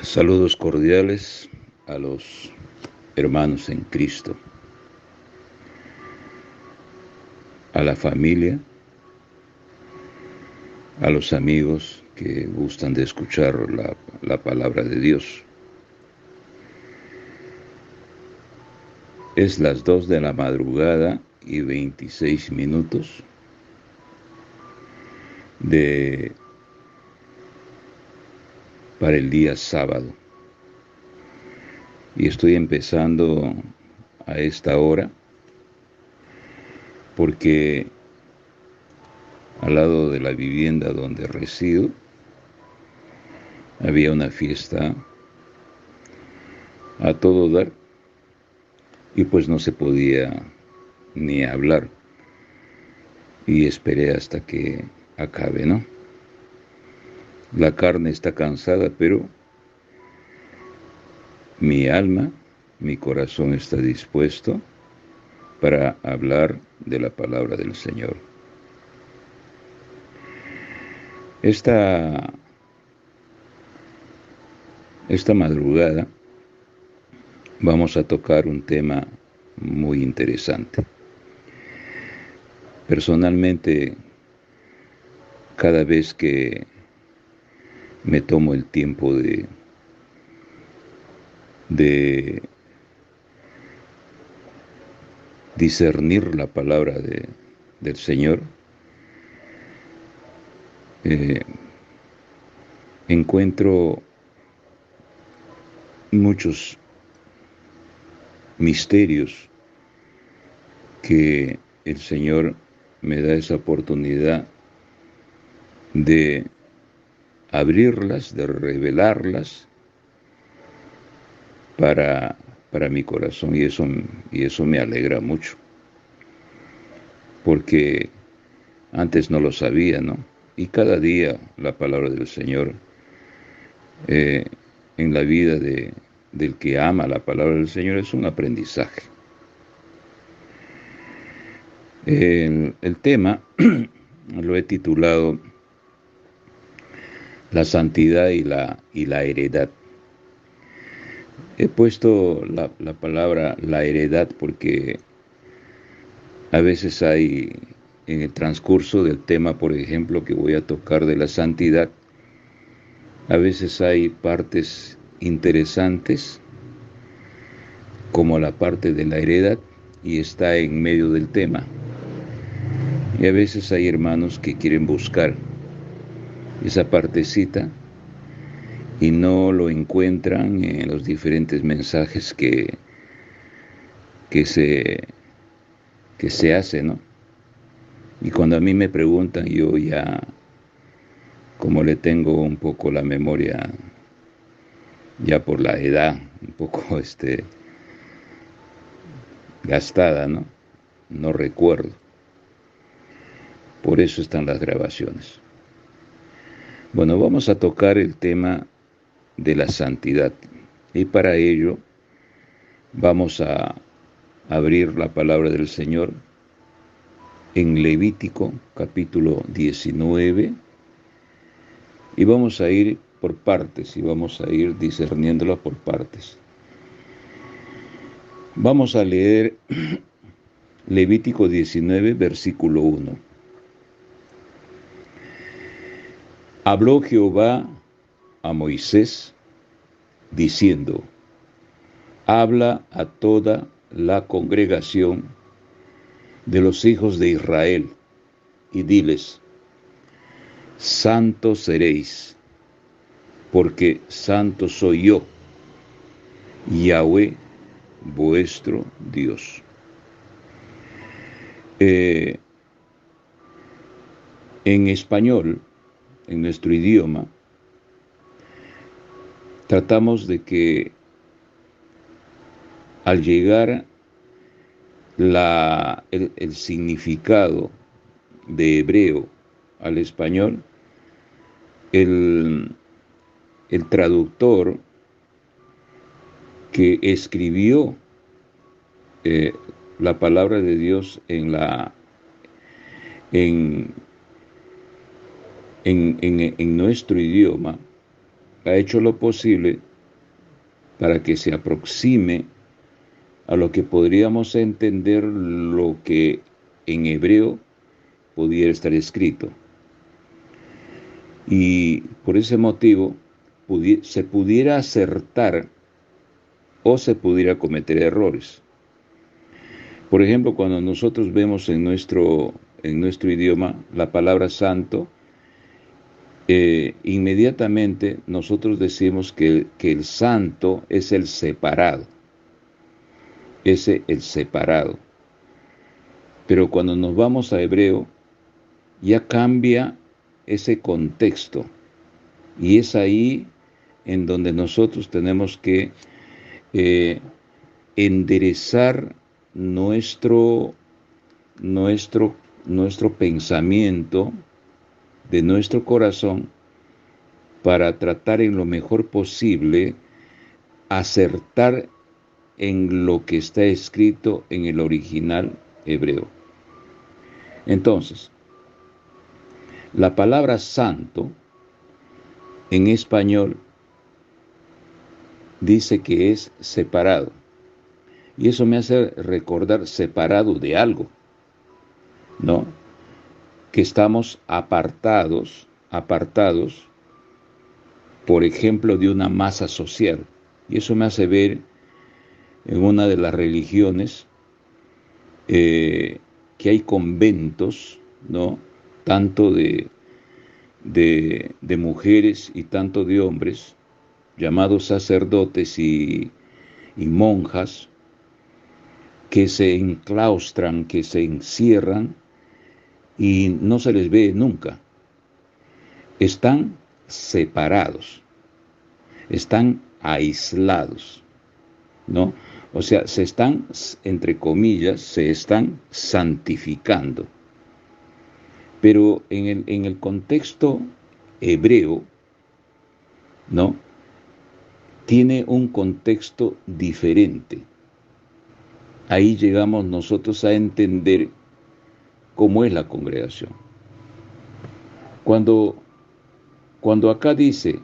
Saludos cordiales a los hermanos en Cristo, a la familia, a los amigos que gustan de escuchar la palabra de Dios. Es las 2 de la madrugada y 26 minutos para el día sábado. Y estoy empezando a esta hora porque al lado de la vivienda donde resido había una fiesta a todo dar y pues no se podía ni hablar y esperé hasta que acabe, ¿no? La carne está cansada, pero mi alma, mi corazón está dispuesto para hablar de la palabra del Señor. Esta madrugada vamos a tocar un tema muy interesante. Personalmente, cada vez que me tomo el tiempo de discernir la palabra del Señor, encuentro muchos misterios que el Señor me da esa oportunidad de abrirlas, de revelarlas para mi corazón, y eso me alegra mucho, porque antes no lo sabía, ¿no? Y cada día la palabra del Señor en la vida del que ama la palabra del Señor es un aprendizaje. El tema lo he titulado La santidad y la heredad. He puesto la palabra la heredad porque a veces hay en el transcurso del tema, por ejemplo, que voy a tocar de la santidad, a veces hay partes interesantes como la parte de la heredad y está en medio del tema. Y a veces hay hermanos que quieren buscar esa partecita y no lo encuentran en los diferentes mensajes que se hacen, ¿no? Y cuando a mí me preguntan, yo ya, como le tengo un poco la memoria, ya por la edad, un poco gastada, ¿no? No recuerdo. Por eso están las grabaciones. Bueno, vamos a tocar el tema de la santidad. Y para ello vamos a abrir la palabra del Señor en Levítico capítulo 19 y vamos a ir por partes y vamos a ir discerniéndola por partes. Vamos a leer Levítico 19, versículo 1. Habló Jehová a Moisés diciendo: habla a toda la congregación de los hijos de Israel y diles: santos seréis, porque santo soy yo, Yahweh vuestro Dios. En español, en nuestro idioma, tratamos de que al llegar el significado de hebreo al español, el traductor que escribió la palabra de Dios en nuestro idioma, ha hecho lo posible para que se aproxime a lo que podríamos entender lo que en hebreo pudiera estar escrito. Y por ese motivo se pudiera acertar o se pudiera cometer errores. Por ejemplo, cuando nosotros vemos en nuestro idioma la palabra santo, inmediatamente nosotros decimos que el santo es el separado. El separado. Pero cuando nos vamos a hebreo, ya cambia ese contexto. Y es ahí en donde nosotros tenemos que enderezar nuestro pensamiento de nuestro corazón para tratar en lo mejor posible acertar en lo que está escrito en el original hebreo. Entonces, la palabra santo en español dice que es separado. Y eso me hace recordar separado de algo, ¿no? Que estamos apartados, por ejemplo, de una masa social. Y eso me hace ver en una de las religiones que hay conventos, ¿no? Tanto de mujeres y tanto de hombres, llamados sacerdotes y monjas, que se enclaustran, que se encierran y no se les ve nunca. Están separados, están aislados, ¿no? O sea, se están, entre comillas, se están santificando. Pero en el contexto hebreo, ¿no? Tiene un contexto diferente. Ahí llegamos nosotros a entender cómo es la congregación. Cuando acá dice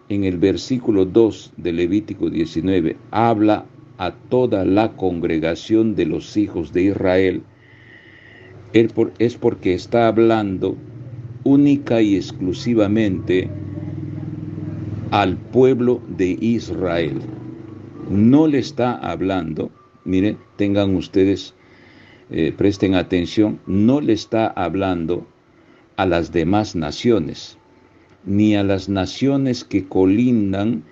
en el versículo 2 de Levítico 19, habla a toda la congregación de los hijos de Israel, es porque está hablando única y exclusivamente al pueblo de Israel. No le está hablando, miren, tengan ustedes, presten atención, no le está hablando a las demás naciones, ni a las naciones que colindan,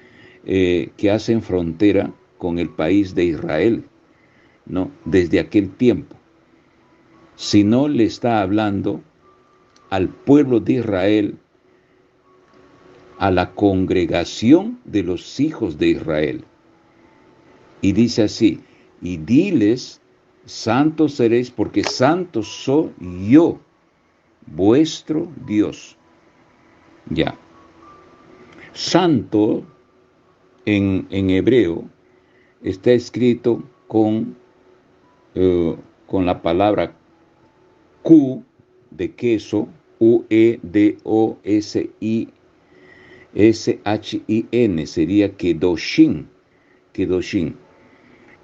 que hacen frontera con el país de Israel, ¿no? Desde aquel tiempo, sino le está hablando al pueblo de Israel, a la congregación de los hijos de Israel. Y dice así, y diles, santos seréis porque santo soy yo, vuestro Dios. Ya. Santo en hebreo está escrito con la palabra Q de queso, U-E-D-O-S-I-S-H-I-N, sería Kedoshim.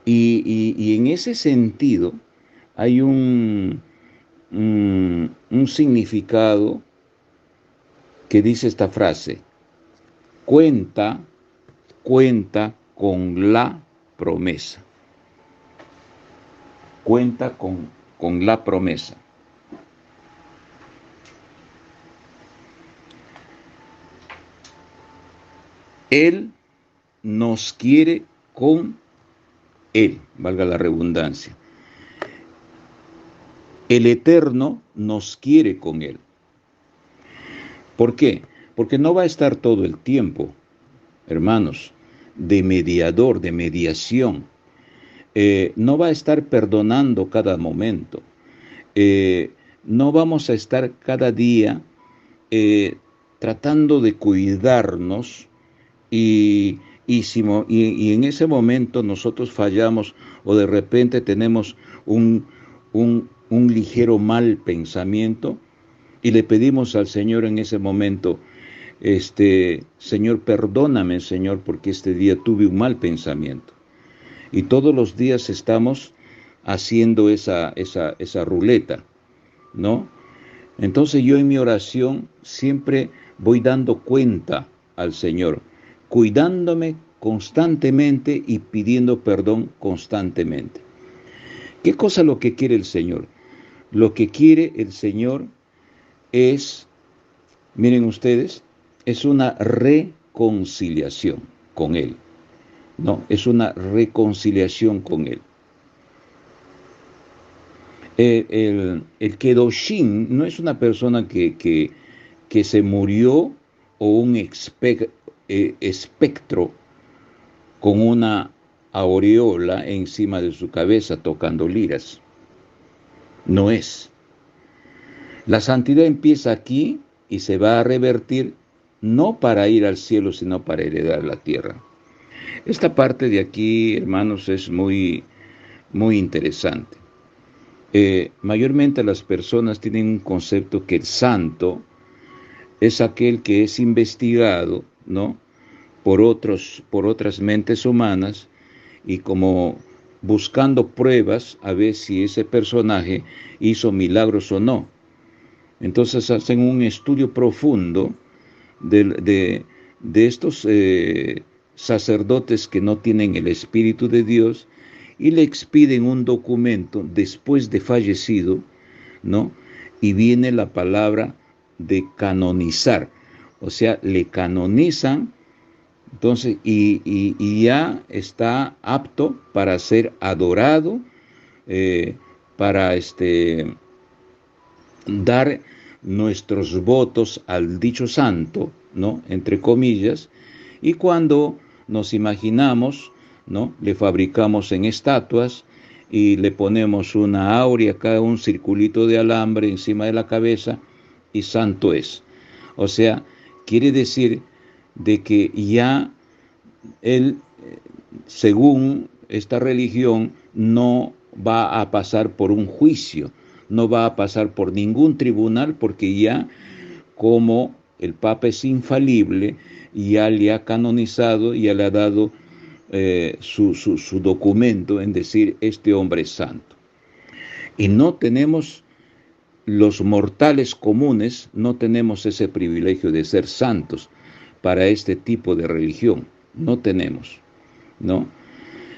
Y en ese sentido hay un significado que dice esta frase: cuenta con la promesa. Cuenta con la promesa. Él nos quiere con Él, valga la redundancia. El Eterno nos quiere con Él. ¿Por qué? Porque no va a estar todo el tiempo, hermanos, de mediador, de mediación. No va a estar perdonando cada momento. No vamos a estar cada día tratando de cuidarnos y en ese momento nosotros fallamos o de repente tenemos un ligero mal pensamiento y le pedimos al Señor en ese momento Señor, perdóname, Señor, porque este día tuve un mal pensamiento. Y todos los días estamos haciendo esa ruleta, ¿no? Entonces yo en mi oración siempre voy dando cuenta al Señor, cuidándome constantemente y pidiendo perdón constantemente. ¿Qué cosa es lo que quiere el Señor? Lo que quiere el Señor es, miren ustedes, es una reconciliación con Él, ¿no? Es una reconciliación con Él. El Kedoshin no es una persona que se murió o un espectro con una aureola encima de su cabeza tocando liras. No es. La santidad empieza aquí y se va a revertir no para ir al cielo, sino para heredar la tierra. Esta parte de aquí, hermanos, es muy interesante. Mayormente las personas tienen un concepto que el santo es aquel que es investigado, ¿no?, por otras mentes humanas, y como buscando pruebas a ver si ese personaje hizo milagros o no. Entonces hacen un estudio profundo de estos sacerdotes que no tienen el Espíritu de Dios, y le expiden un documento después de fallecido, ¿no? Y viene la palabra de canonizar, o sea, le canonizan, entonces, y ya está apto para ser adorado, para dar nuestros votos al dicho santo, ¿no?, entre comillas, y cuando nos imaginamos, ¿no?, le fabricamos en estatuas y le ponemos una aurea acá, un circulito de alambre encima de la cabeza, y santo es. O sea, quiere decir de que ya él, según esta religión, no va a pasar por un juicio, no va a pasar por ningún tribunal, porque ya, como el Papa es infalible, ya le ha canonizado, ya le ha dado su documento en decir, este hombre es santo. Y no tenemos, los mortales comunes, no tenemos ese privilegio de ser santos para este tipo de religión. No tenemos, ¿no?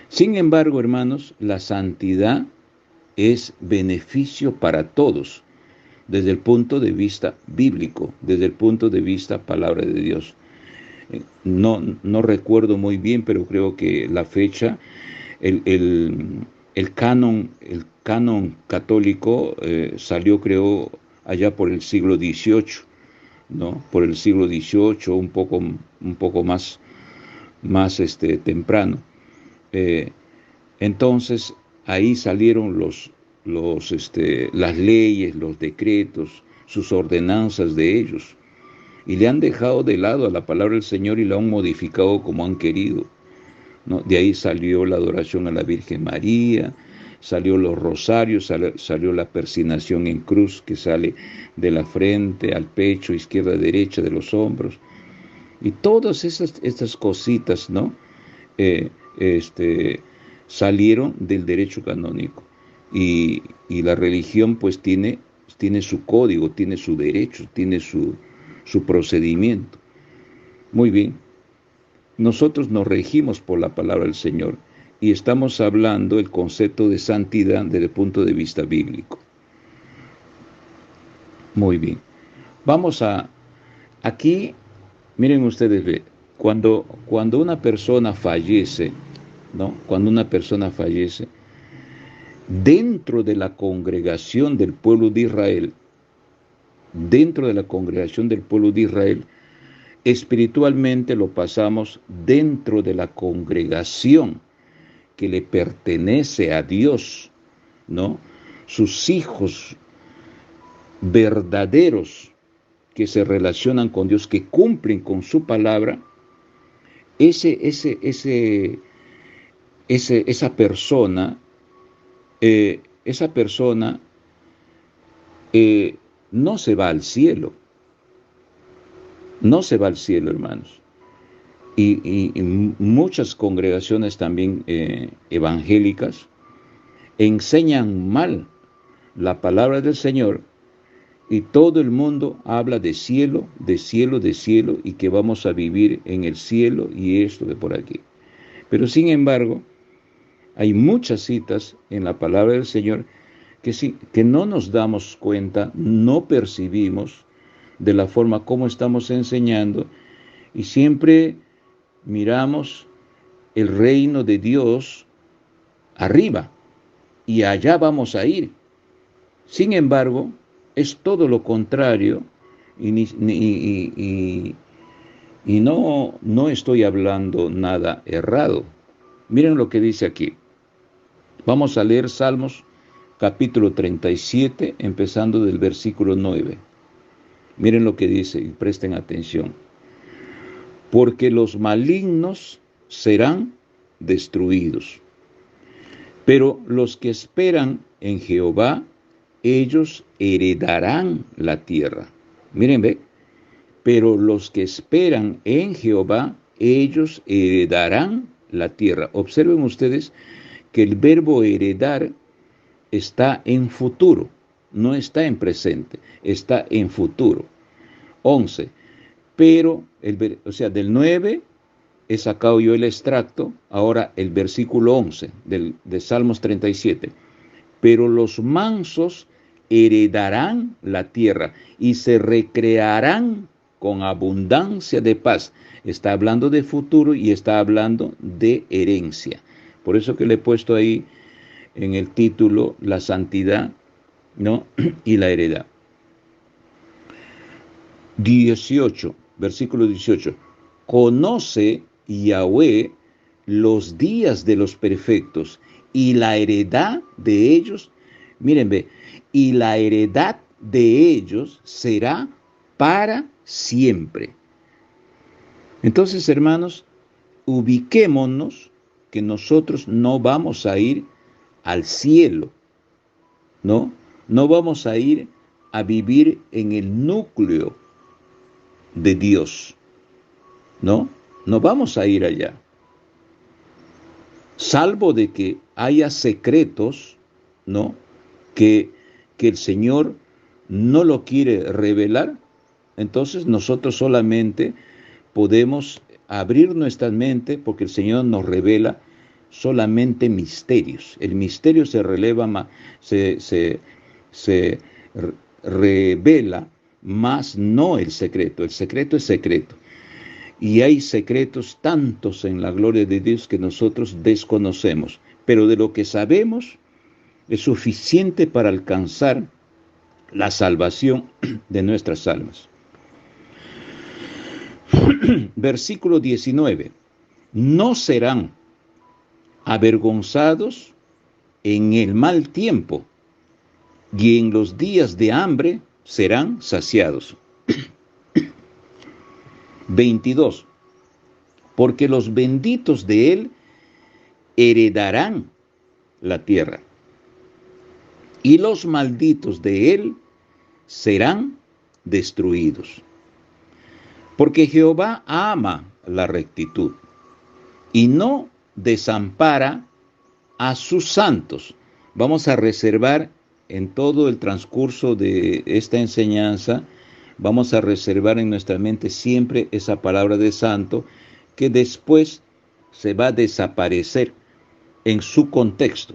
Sin embargo, hermanos, la santidad es beneficio para todos, desde el punto de vista bíblico, desde el punto de vista palabra de Dios. No recuerdo muy bien, pero creo que la fecha, el canon católico salió, creo, allá por el siglo XVIII, ¿no? Por el siglo XVIII, un poco más temprano. Entonces, ahí salieron las leyes, los decretos, sus ordenanzas de ellos, y le han dejado de lado a la palabra del Señor y la han modificado como han querido, ¿no? De ahí salió la adoración a la Virgen María, salió los rosarios, salió la persinación en cruz, que sale de la frente al pecho, izquierda, derecha, de los hombros, y todas estas cositas, ¿no?, salieron del derecho canónico, y la religión pues tiene su código, tiene su derecho, tiene su procedimiento. Muy bien, nosotros nos regimos por la palabra del Señor y estamos hablando el concepto de santidad desde el punto de vista bíblico. Muy bien, vamos aquí, miren ustedes, cuando una persona fallece, ¿no?, cuando una persona fallece, dentro de la congregación del pueblo de Israel, espiritualmente lo pasamos dentro de la congregación que le pertenece a Dios, ¿no? Sus hijos verdaderos que se relacionan con Dios, que cumplen con su palabra, esa persona no se va al cielo, no se va al cielo, hermanos. Y muchas congregaciones también evangélicas enseñan mal la palabra del Señor y todo el mundo habla de cielo, de cielo, de cielo y que vamos a vivir en el cielo y esto de por aquí. Pero sin embargo, hay muchas citas en la palabra del Señor que sí, que no nos damos cuenta, no percibimos de la forma como estamos enseñando y siempre miramos el reino de Dios arriba y allá vamos a ir. Sin embargo, es todo lo contrario y no estoy hablando nada errado. Miren lo que dice aquí. Vamos a leer Salmos capítulo 37, empezando del versículo 9. Miren lo que dice y presten atención. Porque los malignos serán destruidos, pero los que esperan en Jehová, ellos heredarán la tierra. Miren, ve, pero los que esperan en Jehová, ellos heredarán la tierra. Observen ustedes que el verbo heredar está en futuro, no está en presente, está en futuro. 11. Pero, del 9 he sacado yo el extracto, ahora el versículo 11 de Salmos 37. Pero los mansos heredarán la tierra y se recrearán con abundancia de paz. Está hablando de futuro y está hablando de herencia. Por eso que le he puesto ahí en el título la santidad, ¿no? y la heredad. 18, versículo 18. Conoce Yahweh los días de los perfectos y la heredad de ellos, miren, ve, y la heredad de ellos será para siempre. Entonces, hermanos, ubiquémonos que nosotros no vamos a ir al cielo, ¿no? No vamos a ir a vivir en el núcleo de Dios, ¿no? No vamos a ir allá. Salvo de que haya secretos, ¿no? Que el Señor no lo quiere revelar, entonces nosotros solamente podemos abrir nuestra mente porque el Señor nos revela solamente misterios. El misterio se revela, más no el secreto. El secreto es secreto. Y hay secretos tantos en la gloria de Dios que nosotros desconocemos. Pero de lo que sabemos es suficiente para alcanzar la salvación de nuestras almas. Versículo 19. No serán avergonzados en el mal tiempo, y en los días de hambre serán saciados. 22. Porque los benditos de él heredarán la tierra, y los malditos de él serán destruidos. Porque Jehová ama la rectitud y no desampara a sus santos. Vamos a reservar en todo el transcurso de esta enseñanza, vamos a reservar en nuestra mente siempre esa palabra de santo que después se va a desaparecer en su contexto.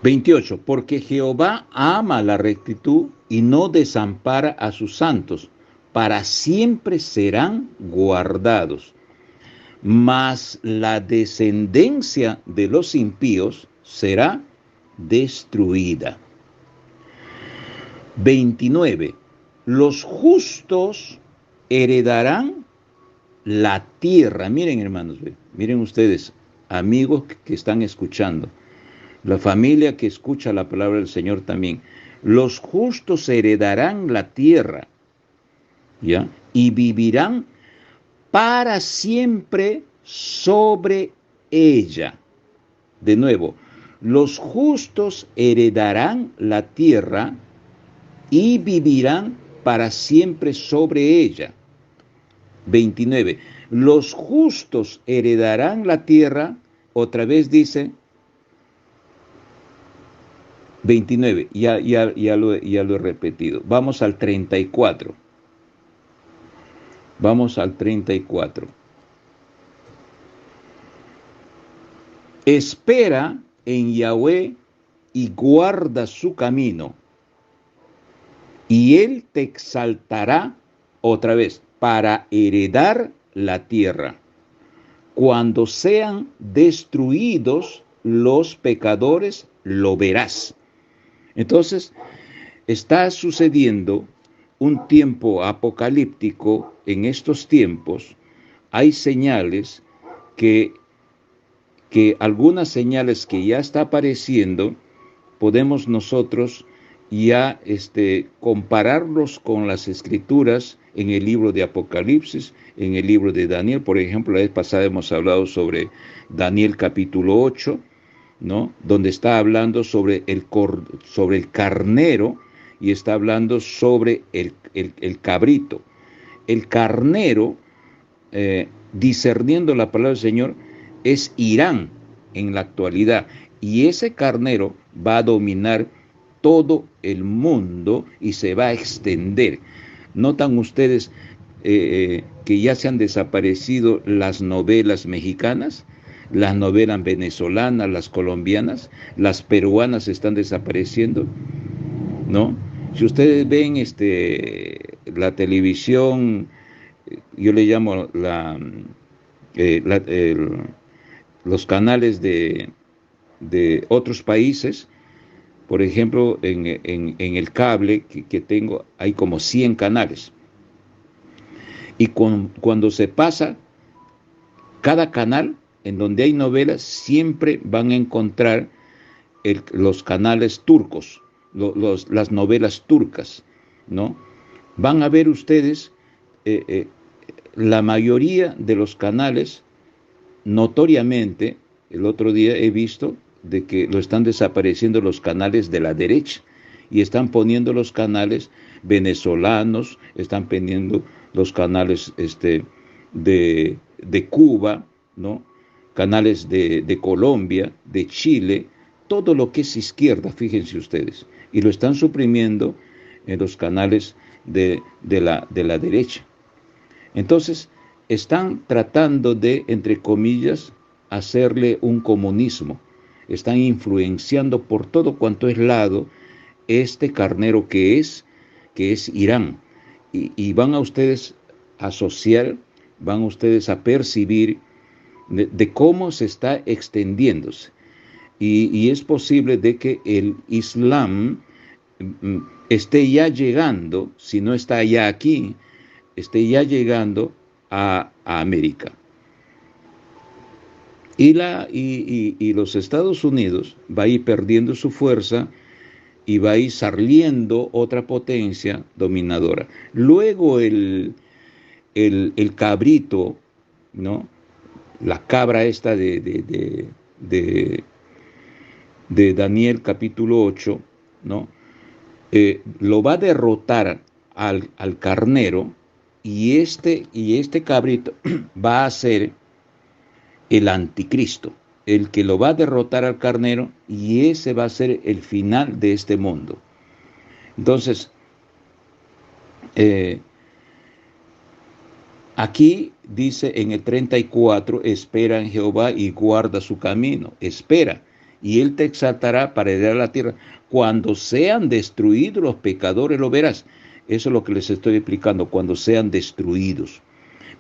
28. Porque Jehová ama la rectitud y no desampara a sus santos, para siempre serán guardados. Mas la descendencia de los impíos será destruida. 29. Los justos heredarán la tierra. Miren, hermanos, miren ustedes, amigos que están escuchando, la familia que escucha la palabra del Señor también. Los justos heredarán la tierra, ¿ya? Y vivirán para siempre sobre ella. De nuevo, los justos heredarán la tierra y vivirán para siempre sobre ella. 29. Los justos heredarán la tierra, otra vez dice, 29, ya lo he repetido. Vamos al 34. Vamos al 34. Espera en Yahweh y guarda su camino, y él te exaltará otra vez para heredar la tierra. Cuando sean destruidos los pecadores, lo verás. Entonces, está sucediendo un tiempo apocalíptico. En estos tiempos hay señales que algunas señales que ya está apareciendo, podemos nosotros ya compararlos con las escrituras en el libro de Apocalipsis, en el libro de Daniel. Por ejemplo, la vez pasada hemos hablado sobre Daniel capítulo 8, ¿no? Donde está hablando sobre el carnero y está hablando sobre el cabrito. El carnero, discerniendo la palabra del Señor, es Irán en la actualidad. Y ese carnero va a dominar todo el mundo y se va a extender. ¿Notan ustedes que ya se han desaparecido las novelas mexicanas? Las novelas venezolanas, las colombianas, las peruanas están desapareciendo, ¿no? Si ustedes ven la televisión, yo le llamo los canales de otros países, por ejemplo, en el cable que tengo, hay como 100 canales. Y cuando se pasa cada canal, en donde hay novelas, siempre van a encontrar los canales turcos, las novelas turcas, ¿no? Van a ver ustedes la mayoría de los canales, notoriamente, el otro día he visto de que lo están desapareciendo los canales de la derecha y están poniendo los canales venezolanos, están poniendo los canales de Cuba, ¿no? Canales de Colombia, de Chile, todo lo que es izquierda, fíjense ustedes, y lo están suprimiendo en los canales de la derecha. Entonces, están tratando de, entre comillas, hacerle un comunismo. Están influenciando por todo cuanto es lado este carnero que es Irán. Y van a ustedes a asociar, van ustedes a percibir de cómo se está extendiéndose. Y es posible de que el Islam esté ya llegando, si no está ya aquí, esté ya llegando a América. Y los Estados Unidos va a ir perdiendo su fuerza y va a ir saliendo otra potencia dominadora. Luego el cabrito, ¿no? La cabra esta de Daniel capítulo 8, ¿no? Lo va a derrotar al carnero, y este cabrito va a ser el anticristo, el que lo va a derrotar al carnero, y ese va a ser el final de este mundo. Entonces, aquí dice en el 34, espera en Jehová y guarda su camino, espera, y él te exaltará para heredar la tierra. Cuando sean destruidos los pecadores, lo verás. Eso es lo que les estoy explicando, cuando sean destruidos.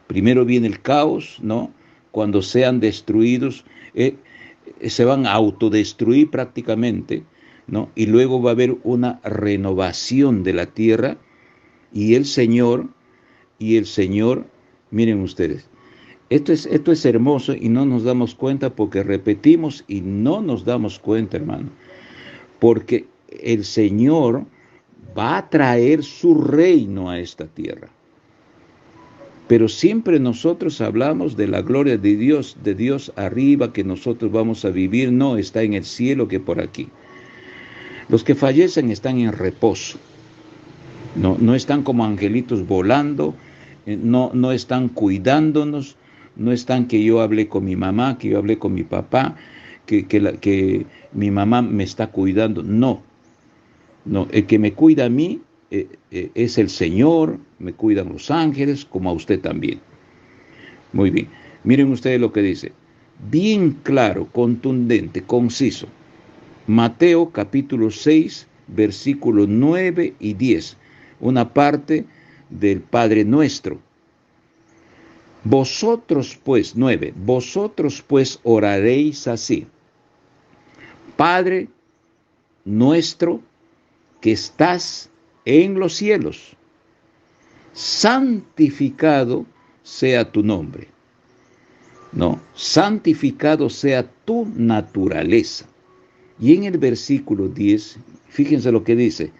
Primero viene el caos, ¿no? Cuando sean destruidos, se van a autodestruir prácticamente, ¿no? Y luego va a haber una renovación de la tierra, y el Señor, miren ustedes, esto es hermoso y no nos damos cuenta, porque repetimos y no nos damos cuenta, hermano, porque el Señor va a traer su reino a esta tierra. Pero siempre nosotros hablamos de la gloria de Dios arriba, que nosotros vamos a vivir. No, está en el cielo que por aquí. Los que fallecen están en reposo. No, no están como angelitos volando, no están cuidándonos, no están que yo hablé con mi mamá, que yo hablé con mi papá, que mi mamá me está cuidando. No, no, el que me cuida a mí es el Señor, me cuidan los ángeles, como a usted también. Muy bien, miren ustedes lo que dice. Bien claro, contundente, conciso. Mateo capítulo 6, versículos 9 y 10. Una parte del Padre Nuestro. Vosotros pues, 9, vosotros pues oraréis así. Padre nuestro que estás en los cielos, santificado sea tu nombre. No, santificado sea tu naturaleza. Y en el versículo 10, fíjense lo que dice,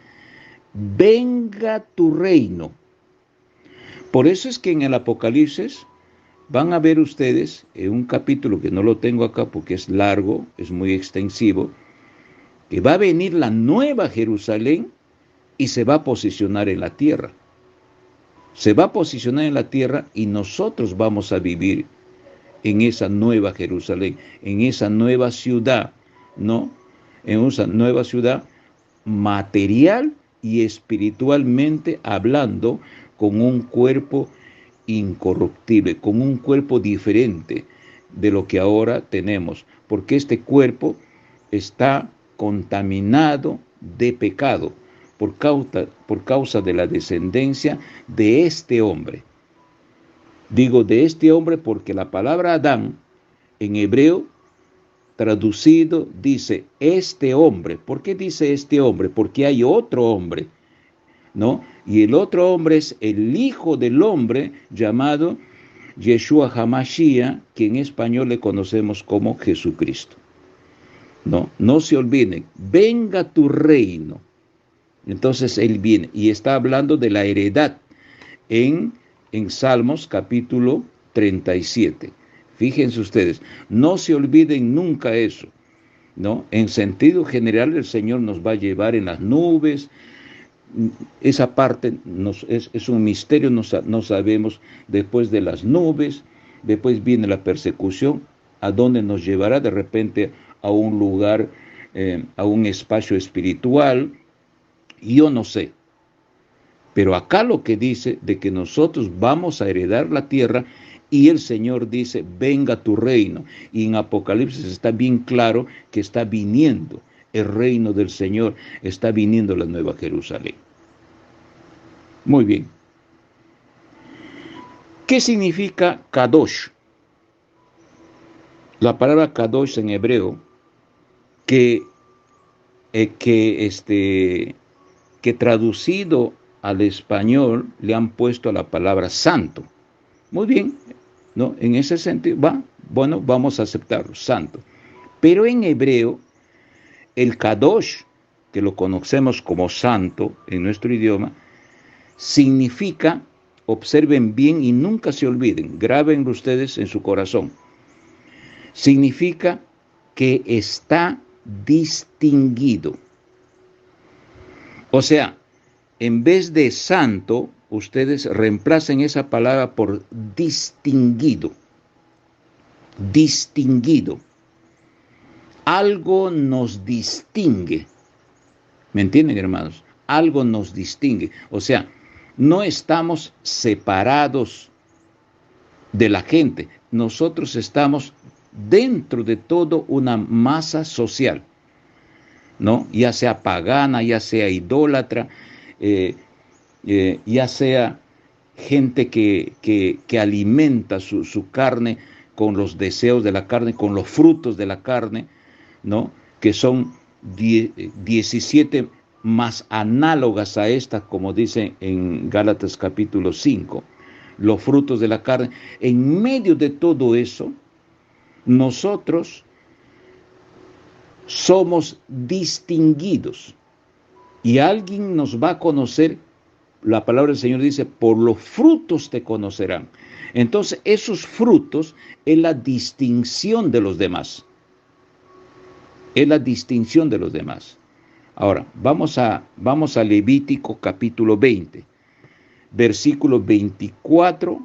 venga tu reino. Por eso es que en el Apocalipsis van a ver ustedes en un capítulo que no lo tengo acá porque es largo, es muy extensivo, que va a venir la nueva Jerusalén y se va a posicionar en la tierra. Se va a posicionar en la tierra y nosotros vamos a vivir en esa nueva Jerusalén, en esa nueva ciudad, ¿no? En esa nueva ciudad material y espiritualmente hablando, con un cuerpo incorruptible, con un cuerpo diferente de lo que ahora tenemos, porque este cuerpo está contaminado de pecado por causa de la descendencia de este hombre. Digo de este hombre porque la palabra Adán en hebreo traducido dice este hombre. ¿Por qué dice este hombre? Porque hay otro hombre, ¿no? Y el otro hombre es el hijo del hombre llamado Yeshua HaMashiach, que en español le conocemos como Jesucristo. No, no se olviden, venga tu reino. Entonces él viene y está hablando de la heredad en Salmos capítulo 37. Fíjense ustedes, no se olviden nunca eso, ¿no? En sentido general el Señor nos va a llevar en las nubes. Esa parte es un misterio, no sabemos. Después de las nubes, después viene la persecución, a dónde nos llevará de repente a un lugar, a un espacio espiritual, yo no sé. Pero acá lo que dice de que nosotros vamos a heredar la tierra y el Señor dice, venga tu reino. Y en Apocalipsis está bien claro que está viniendo el reino del Señor, está viniendo la nueva Jerusalén. Muy bien. ¿Qué significa Kadosh? La palabra Kadosh en hebreo, que traducido al español le han puesto la palabra santo. Muy bien, ¿no? En ese sentido, bueno, vamos a aceptarlo, santo. Pero en hebreo, el Kadosh, que lo conocemos como santo en nuestro idioma, significa, observen bien y nunca se olviden, grábenlo ustedes en su corazón, significa que está distinguido. O sea, en vez de santo, ustedes reemplacen esa palabra por distinguido. Distinguido. Algo nos distingue. ¿Me entienden, hermanos? Algo nos distingue. O sea, no estamos separados de la gente. Nosotros estamos dentro de todo una masa social, ¿no? Ya sea pagana, ya sea idólatra, ya sea gente que alimenta su carne con los deseos de la carne, con los frutos de la carne, ¿no? Que son 17 más análogas a estas, como dice en Gálatas capítulo 5, los frutos de la carne. En medio de todo eso, nosotros somos distinguidos y alguien nos va a conocer. La palabra del Señor dice, por los frutos te conocerán. Entonces, esos frutos es la distinción de los demás. Es la distinción de los demás. Ahora, vamos a Levítico capítulo 20, versículos 24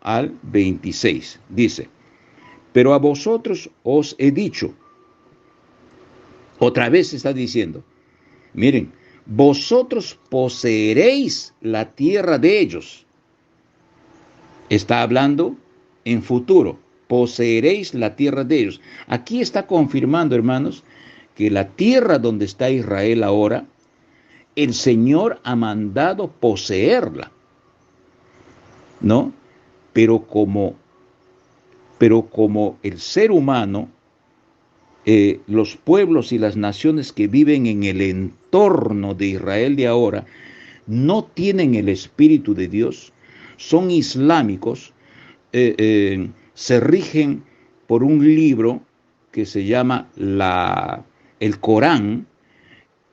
al 26. Dice, pero a vosotros os he dicho, otra vez está diciendo, miren, vosotros poseeréis la tierra de ellos. Está hablando en futuro, poseeréis la tierra de ellos. Aquí está confirmando, hermanos, que la tierra donde está Israel ahora, el Señor ha mandado poseerla, ¿no? Pero como el ser humano, los pueblos y las naciones que viven en el entorno de Israel de ahora, no tienen el Espíritu de Dios, son islámicos, se rigen por un libro que se llama el Corán,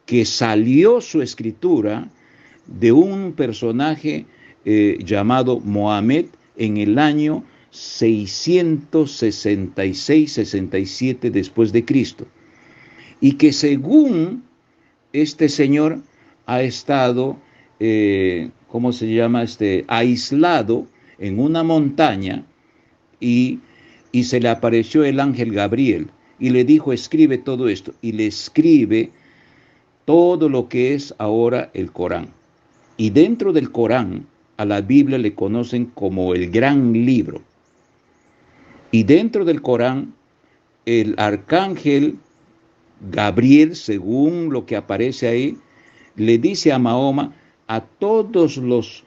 que salió su escritura de un personaje llamado Mohammed en el año 666-67 después de Cristo, y que según este señor ha estado, ¿cómo se llama? Aislado en una montaña y, y se le apareció el ángel Gabriel y le dijo, escribe todo esto, y le escribe todo lo que es ahora el Corán. Y dentro del Corán, a la Biblia le conocen como el gran libro. Y dentro del Corán, el arcángel Gabriel, según lo que aparece ahí, le dice a Mahoma, a todos los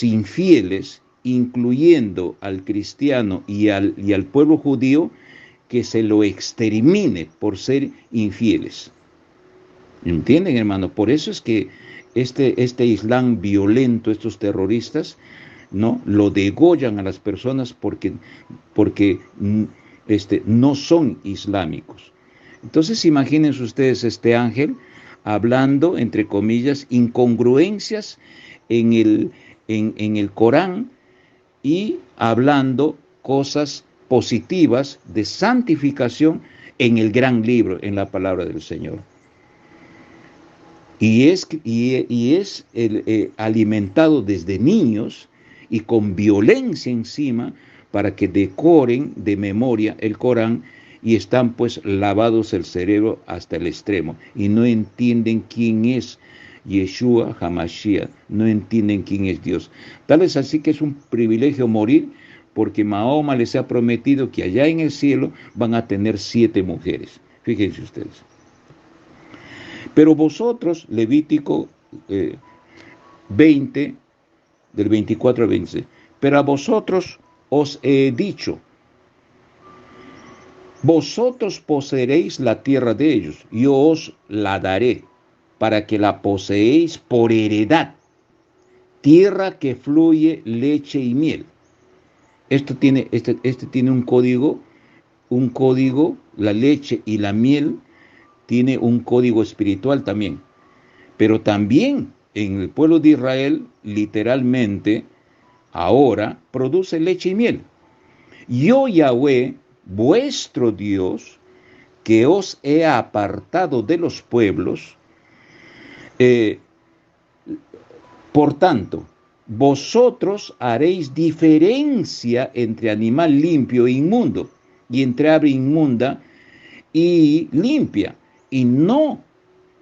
infieles, incluyendo al cristiano y al pueblo judío, que se lo extermine por ser infieles. ¿Entienden, hermano? Por eso es que este Islam violento, estos terroristas, ¿no? Lo degollan a las personas porque no son islámicos. Entonces imagínense ustedes este ángel hablando, entre comillas, incongruencias en el Corán y hablando cosas positivas de santificación en el gran libro, en la palabra del Señor. Y es alimentado desde niños y con violencia encima para que decoren de memoria el Corán, y están pues lavados el cerebro hasta el extremo y no entienden quién es Yeshua HaMashiach, no entienden quién es Dios. Tal es así que es un privilegio morir, porque Mahoma les ha prometido que allá en el cielo van a tener 7 mujeres. Fíjense ustedes. Pero vosotros, Levítico 20, del 24 al 26, pero a vosotros os he dicho, vosotros poseeréis la tierra de ellos, yo os la daré, para que la poseéis por heredad, tierra que fluye leche y miel. Esto tiene, tiene un código, la leche y la miel tiene un código espiritual también. Pero también en el pueblo de Israel, literalmente, ahora produce leche y miel. Yo, Yahweh, vuestro Dios, que os he apartado de los pueblos, por tanto, vosotros haréis diferencia entre animal limpio e inmundo, y entre ave inmunda y limpia, y no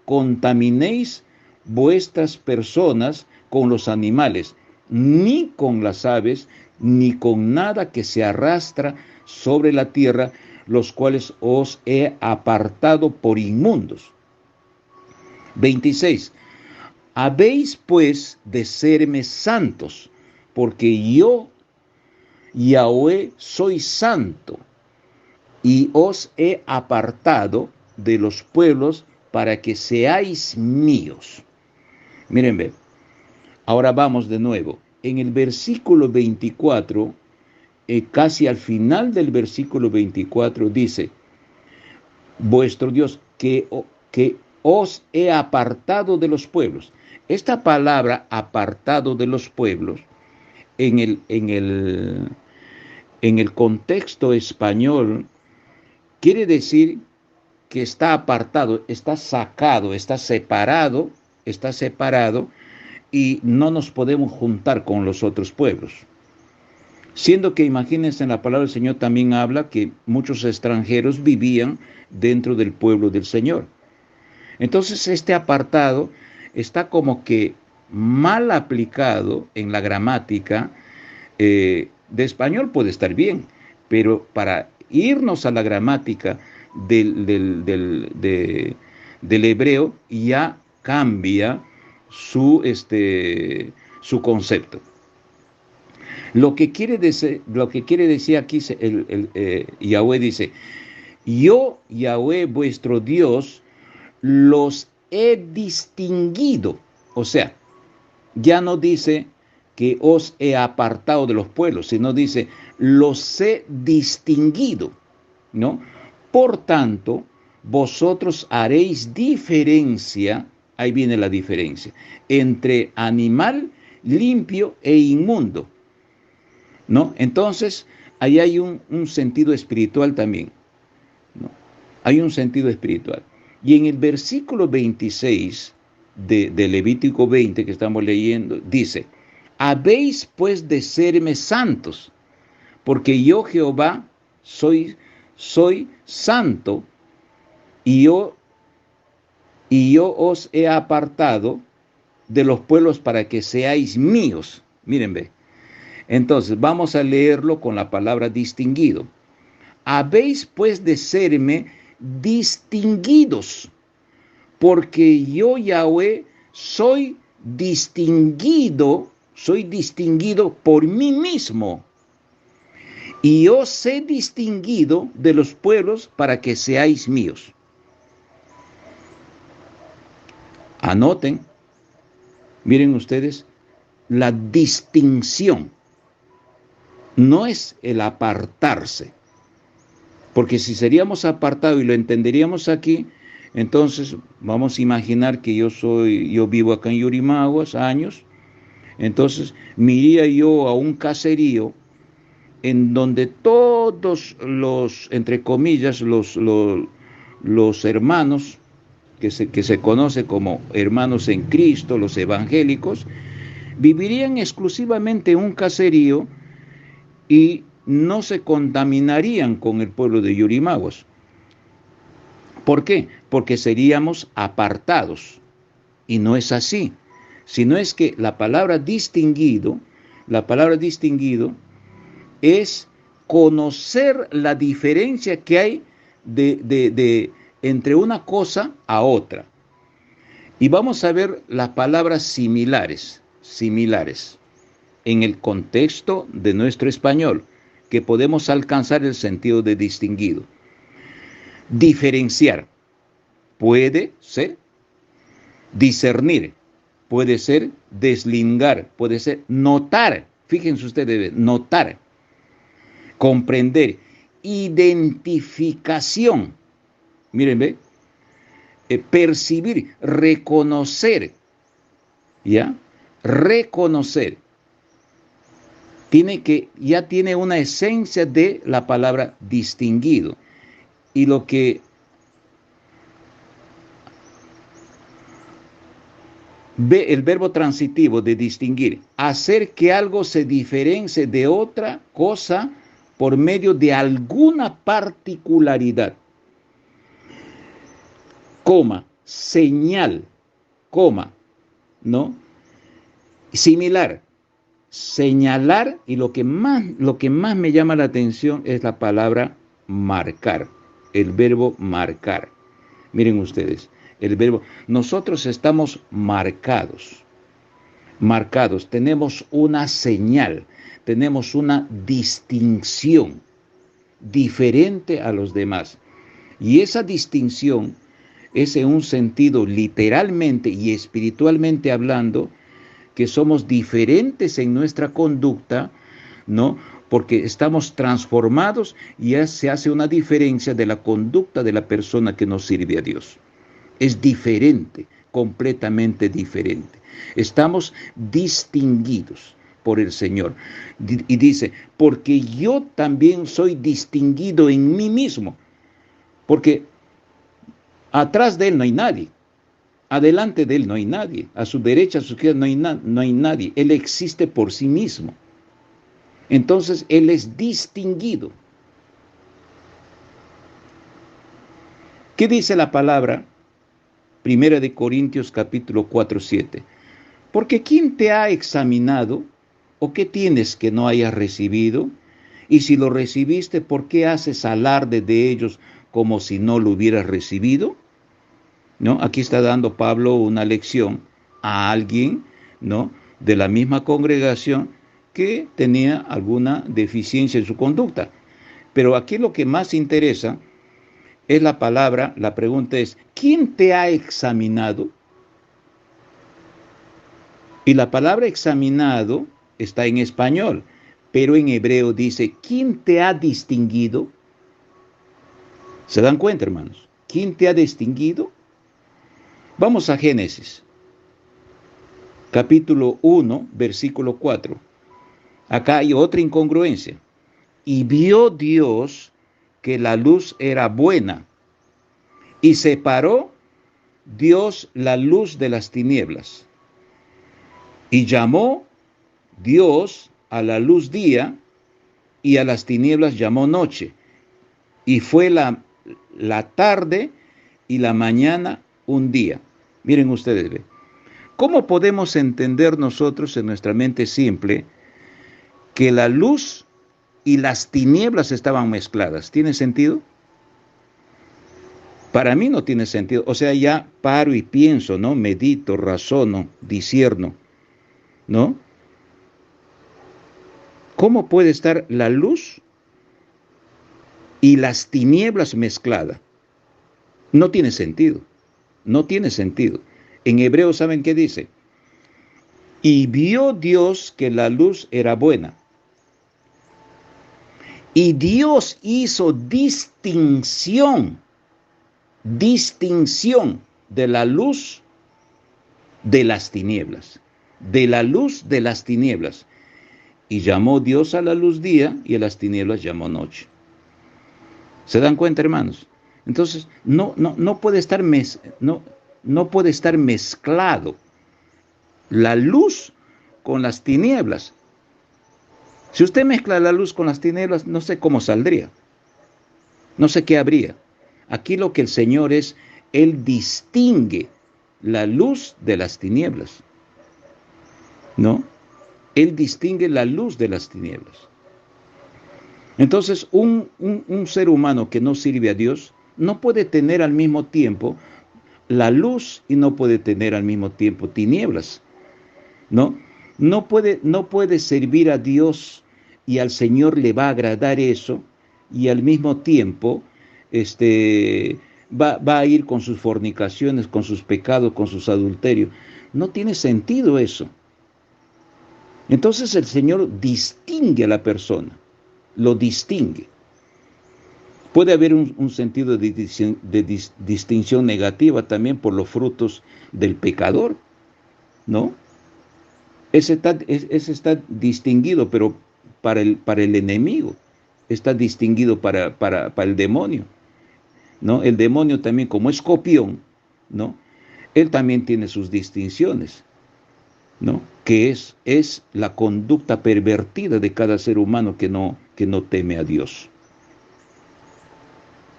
contaminéis vuestras personas con los animales, ni con las aves, ni con nada que se arrastra sobre la tierra, los cuales os he apartado por inmundos. 26. Habéis pues de serme santos, porque yo, Yahweh, soy santo, y os he apartado de los pueblos para que seáis míos. Miren, ve. Ahora vamos de nuevo. En el versículo 24, casi al final del versículo 24, dice, vuestro Dios, que os he apartado de los pueblos. Esta palabra apartado de los pueblos, en el contexto español, quiere decir que está apartado, está sacado, está separado y no nos podemos juntar con los otros pueblos. Siendo que, imagínense, en la palabra del Señor también habla que muchos extranjeros vivían dentro del pueblo del Señor. Entonces, este apartado está como que mal aplicado en la gramática. De español puede estar bien, pero para irnos a la gramática del hebreo ya cambia su concepto. Lo que quiere decir aquí Yahweh dice, yo, Yahweh, vuestro Dios, los he distinguido. O sea, ya no dice que os he apartado de los pueblos, sino dice, los he distinguido, ¿no? Por tanto, vosotros haréis diferencia, ahí viene la diferencia, entre animal limpio e inmundo, ¿no? Entonces, ahí hay un sentido espiritual también, ¿no? Hay un sentido espiritual. Y en el versículo 26 de Levítico 20 que estamos leyendo, dice, habéis pues de serme santos, porque yo Jehová soy santo, y yo os he apartado de los pueblos para que seáis míos. Miren, ve. Entonces, vamos a leerlo con la palabra distinguido. Habéis pues de serme distinguidos, porque yo, Yahweh, soy distinguido por mí mismo. Y os he distinguido de los pueblos para que seáis míos. Anoten, miren ustedes, la distinción no es el apartarse. Porque si seríamos apartados y lo entenderíamos aquí, entonces vamos a imaginar que yo vivo acá en Yurimaguas años, entonces me iría yo a un caserío en donde todos los, entre comillas, los hermanos, que se conoce como hermanos en Cristo, los evangélicos, vivirían exclusivamente en un caserío y no se contaminarían con el pueblo de Yurimaguas. ¿Por qué? Porque seríamos apartados. Y no es así. Sino es que la palabra distinguido es conocer la diferencia que hay entre una cosa a otra. Y vamos a ver las palabras similares en el contexto de nuestro español, que podemos alcanzar el sentido de distinguido. Diferenciar puede ser discernir, puede ser deslindar, puede ser notar. Fíjense ustedes, notar, comprender, identificación. Miren, ve, percibir, reconocer, ¿ya? Reconocer. Ya tiene una esencia de la palabra distinguido. Y lo que ve el verbo transitivo de distinguir, hacer que algo se diferencie de otra cosa por medio de alguna particularidad. Coma, señal, coma, ¿no? Similar, señalar, y lo que más me llama la atención es la palabra marcar, el verbo marcar. Miren ustedes, el verbo, nosotros estamos marcados, tenemos una señal, tenemos una distinción diferente a los demás. Y esa distinción es en un sentido literalmente y espiritualmente hablando, que somos diferentes en nuestra conducta, ¿no? Porque estamos transformados y ya se hace una diferencia de la conducta de la persona que nos sirve a Dios. Es diferente, completamente diferente. Estamos distinguidos por el Señor. Y dice, porque yo también soy distinguido en mí mismo. Porque Atrás de él no hay nadie. Adelante de él no hay nadie. A su derecha, a su izquierda no hay nadie. Él existe por sí mismo. Entonces él es distinguido. ¿Qué dice la palabra? 1 Corintios capítulo 4:7. Porque ¿quién te ha examinado? ¿O qué tienes que no hayas recibido? Y si lo recibiste, ¿por qué haces alarde de ellos como si no lo hubieras recibido? ¿No? Aquí está dando Pablo una lección a alguien, ¿no?, de la misma congregación que tenía alguna deficiencia en su conducta. Pero aquí lo que más interesa es la palabra, la pregunta es, ¿quién te ha examinado? Y la palabra examinado está en español, pero en hebreo dice, ¿quién te ha distinguido? ¿Se dan cuenta, hermanos? ¿Quién te ha distinguido? Vamos a Génesis, capítulo 1, versículo 4. Acá hay otra incongruencia. Y vio Dios que la luz era buena, y separó Dios la luz de las tinieblas. Y llamó Dios a la luz día, y a las tinieblas llamó noche. Y fue la tarde y la mañana un día. Miren ustedes, ¿ve? ¿Cómo podemos entender nosotros en nuestra mente simple que la luz y las tinieblas estaban mezcladas? ¿Tiene sentido? Para mí no tiene sentido. O sea, ya paro y pienso, ¿no? Medito, razono, discierno, ¿no? ¿Cómo puede estar la luz y las tinieblas mezcladas? No tiene sentido. No tiene sentido. En hebreo, ¿saben qué dice? Y vio Dios que la luz era buena. Y Dios hizo distinción de la luz de las tinieblas. De la luz de las tinieblas. Y llamó Dios a la luz día y a las tinieblas llamó noche. ¿Se dan cuenta, hermanos? Entonces, no puede estar no puede estar mezclado la luz con las tinieblas. Si usted mezcla la luz con las tinieblas, no sé cómo saldría. No sé qué habría. Aquí lo que el Señor es, Él distingue la luz de las tinieblas. ¿No? Él distingue la luz de las tinieblas. Entonces, un ser humano que no sirve a Dios no puede tener al mismo tiempo la luz y no puede tener al mismo tiempo tinieblas. ¿No? No puede servir a Dios y al Señor le va a agradar eso y al mismo tiempo va a ir con sus fornicaciones, con sus pecados, con sus adulterios. No tiene sentido eso. Entonces el Señor distingue a la persona, lo distingue. Puede haber un sentido de distinción negativa también por los frutos del pecador, ¿no? Ese está distinguido, pero para el enemigo, está distinguido para el demonio, ¿no? El demonio también, como es copión, ¿no? Él también tiene sus distinciones, ¿no? Que es la conducta pervertida de cada ser humano que no teme a Dios.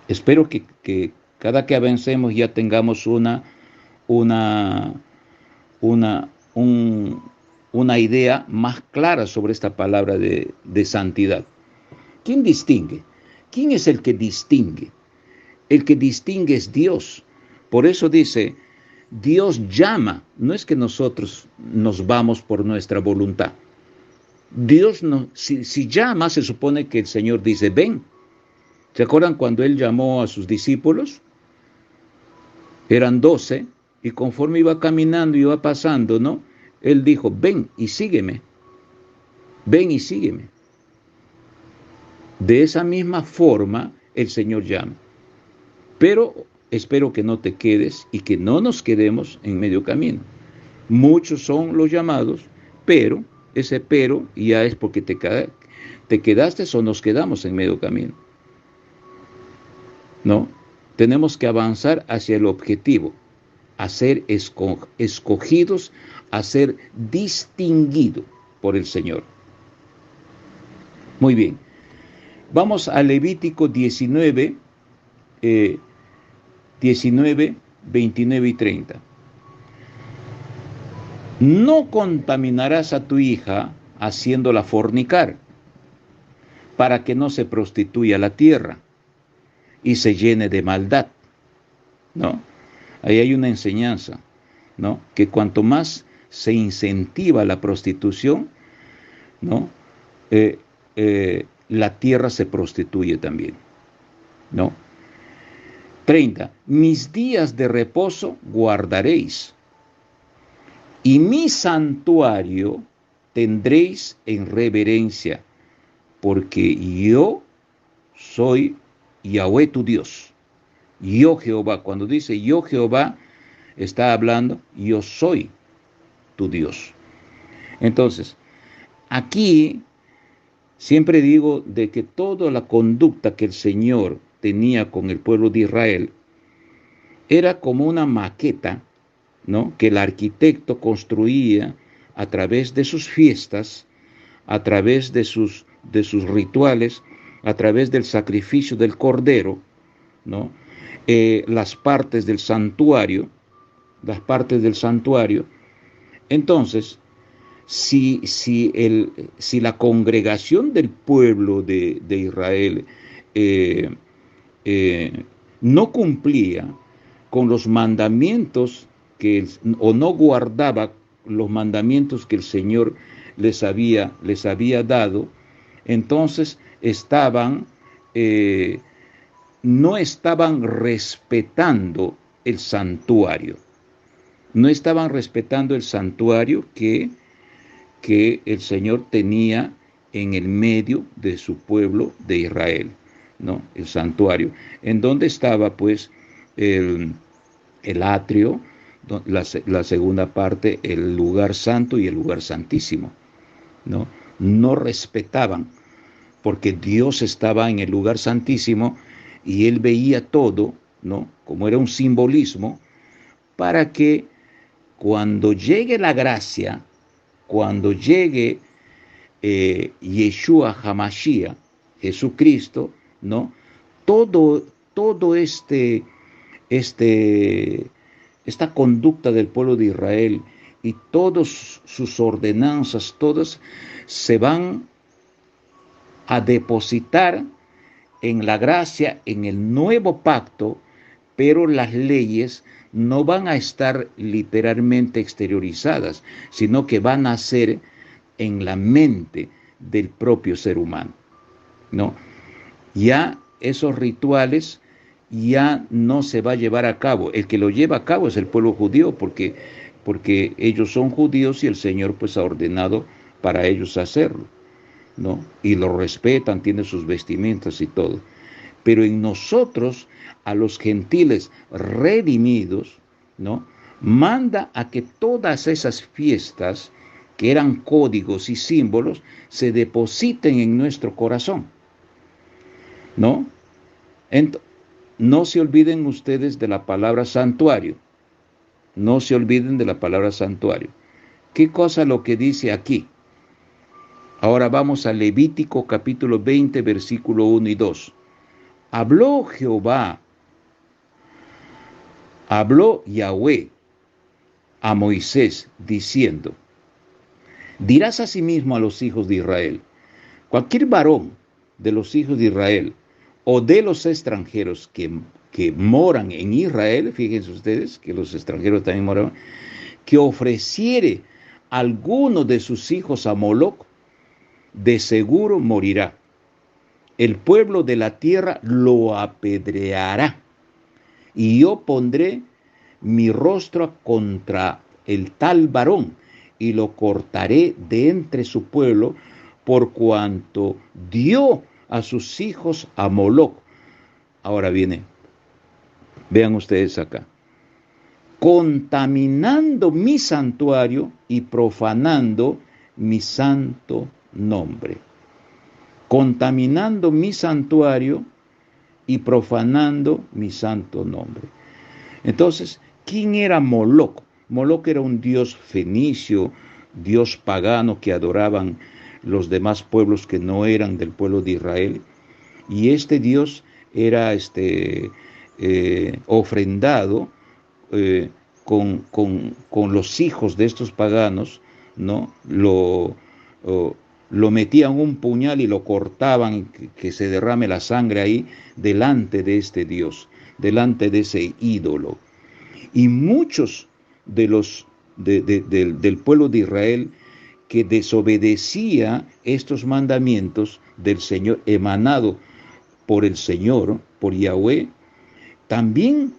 Espero que cada que avancemos ya tengamos una idea más clara sobre esta palabra de santidad. ¿Quién distingue? ¿Quién es el que distingue? El que distingue es Dios. Por eso dice, Dios llama. No es que nosotros nos vamos por nuestra voluntad. Dios no, si llama, se supone que el Señor dice, ven. ¿Se acuerdan cuando Él llamó a sus discípulos? Eran 12, y conforme iba caminando, iba pasando, ¿no? Él dijo, ven y sígueme. Ven y sígueme. De esa misma forma, el Señor llama. Pero espero que no te quedes y que no nos quedemos en medio camino. Muchos son los llamados, pero ese pero ya es porque te quedaste o nos quedamos en medio camino. ¿No? Tenemos que avanzar hacia el objetivo, a ser escogidos, a ser distinguidos por el Señor. Muy bien. Vamos a Levítico 19, 29 y 30. No contaminarás a tu hija haciéndola fornicar, para que no se prostituya la tierra y se llene de maldad, ¿no? Ahí hay una enseñanza, ¿no? Que cuanto más se incentiva la prostitución, ¿no? La tierra se prostituye también, ¿no? 30. Mis días de reposo guardaréis, y mi santuario tendréis en reverencia, porque yo soy Yahweh tu Dios. Yo Jehová, cuando dice yo Jehová, está hablando yo soy tu Dios. Entonces, aquí siempre digo de que toda la conducta que el Señor tenía con el pueblo de Israel era como una maqueta, ¿no? Que el arquitecto construía a través de sus fiestas, a través de sus rituales, a través del sacrificio del cordero, ¿no? Las partes del santuario. Entonces, si la congregación del pueblo de Israel no cumplía con los mandamientos o no guardaba los mandamientos que el Señor les había dado, entonces no estaban respetando el santuario. No estaban respetando el santuario que el Señor tenía en el medio de su pueblo de Israel, ¿no? El santuario. En donde estaba, pues, el atrio, la segunda parte, el lugar santo y el lugar santísimo, ¿no? No respetaban, porque Dios estaba en el lugar santísimo y Él veía todo, ¿no? Como era un simbolismo, para que cuando llegue la gracia, cuando llegue Yeshua HaMashiach, Jesucristo, ¿no? Todo esta conducta del pueblo de Israel y todas sus ordenanzas, todas se van a depositar en la gracia, en el nuevo pacto, pero las leyes no van a estar literalmente exteriorizadas, sino que van a ser en la mente del propio ser humano, ¿no? Ya esos rituales ya no se va a llevar a cabo. El que lo lleva a cabo es el pueblo judío, porque ellos son judíos y el Señor pues ha ordenado para ellos hacerlo, ¿no? Y lo respetan, tienen sus vestimentas y todo. Pero en nosotros, a los gentiles redimidos, ¿no? Manda a que todas esas fiestas que eran códigos y símbolos se depositen en nuestro corazón, ¿no? No se olviden ustedes de la palabra santuario. No se olviden de la palabra santuario. ¿Qué cosa lo que dice aquí? Ahora vamos a Levítico capítulo 20, versículo 1 y 2. Habló Yahweh a Moisés diciendo: dirás asimismo a los hijos de Israel: cualquier varón de los hijos de Israel o de los extranjeros que moran en Israel, fíjense ustedes que los extranjeros también moran, que ofreciere alguno de sus hijos a Moloc, de seguro morirá. El pueblo de la tierra lo apedreará, y yo pondré mi rostro contra el tal varón, y lo cortaré de entre su pueblo, por cuanto dio a sus hijos a Moloc. Ahora viene, vean ustedes acá: contaminando mi santuario y profanando mi santo nombre. Contaminando mi santuario y profanando mi santo nombre. Entonces, ¿quién era Moloc? Moloc era un dios fenicio, dios pagano que adoraban los demás pueblos que no eran del pueblo de Israel. Y este dios era ofrendado eh, con los hijos de estos paganos, ¿no? Lo metían un puñal y lo cortaban, que se derrame la sangre ahí, delante de este dios, delante de ese ídolo. Y muchos de los del pueblo de Israel que desobedecía estos mandamientos del Señor, emanado por el Señor, por Yahweh, también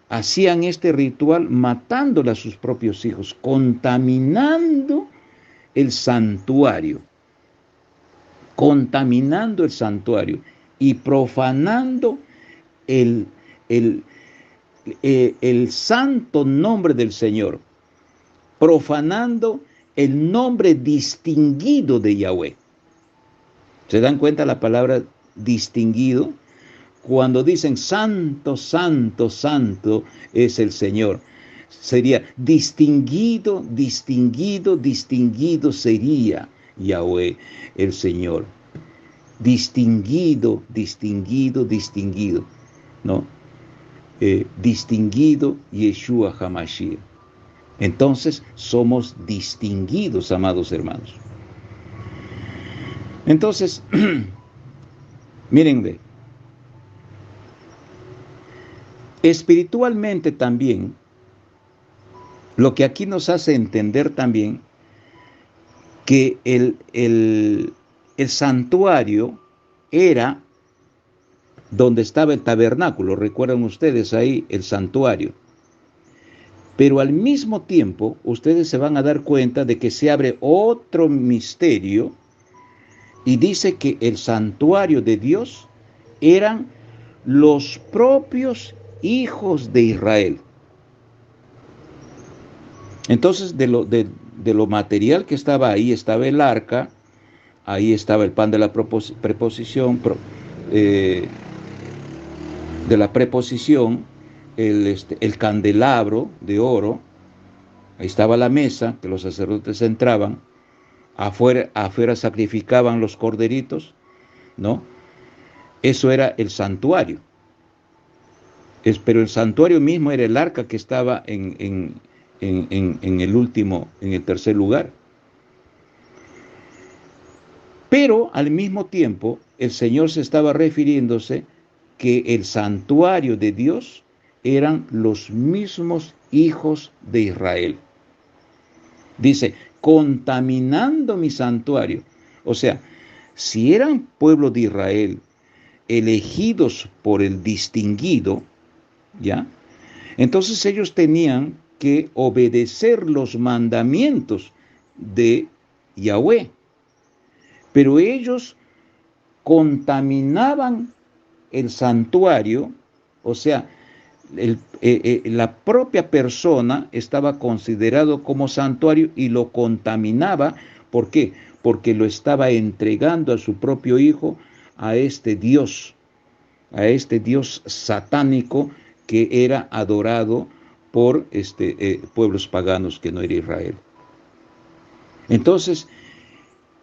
hacían este ritual matándole a sus propios hijos, contaminando el santuario, y profanando el, el, el santo nombre del Señor, profanando el nombre distinguido de Yahweh. ¿Se dan cuenta la palabra distinguido? Cuando dicen santo, santo, santo es el Señor, sería distinguido, distinguido, distinguido sería Yahweh el Señor. Distinguido, distinguido, distinguido, ¿no? Distinguido Yeshua HaMashiach. Entonces somos distinguidos, amados hermanos. Entonces, mírenme, espiritualmente también, lo que aquí nos hace entender también que el santuario era donde estaba el tabernáculo, recuerdan ustedes ahí el santuario. Pero al mismo tiempo, ustedes se van a dar cuenta de que se abre otro misterio y dice que el santuario de Dios eran los propios hijos de Israel. Entonces, de lo material que estaba ahí, estaba el arca, ahí estaba el pan de la preposición, de la preposición, el candelabro de oro, ahí estaba la mesa, que los sacerdotes entraban, afuera sacrificaban los corderitos, ¿no? Eso era el santuario. Pero el santuario mismo era el arca que estaba en el tercer lugar. Pero al mismo tiempo, el Señor se estaba refiriéndose que el santuario de Dios eran los mismos hijos de Israel. Dice, contaminando mi santuario. O sea, si eran pueblo de Israel, elegidos por el distinguido, ¿ya? Entonces ellos tenían que obedecer los mandamientos de Yahweh. Pero ellos contaminaban el santuario, o sea, la propia persona estaba considerado como santuario y lo contaminaba. ¿Por qué? Porque lo estaba entregando a su propio hijo, a este Dios satánico que era adorado por pueblos paganos que no era Israel. Entonces,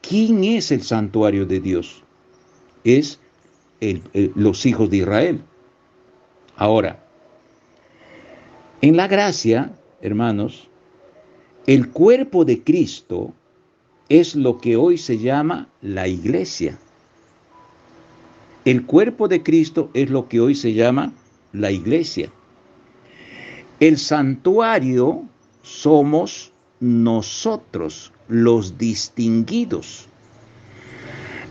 ¿quién es el santuario de Dios? Es los hijos de Israel. Ahora, en la gracia, hermanos, el cuerpo de Cristo es lo que hoy se llama la iglesia. El cuerpo de Cristo es lo que hoy se llama la iglesia. El santuario somos nosotros, los distinguidos.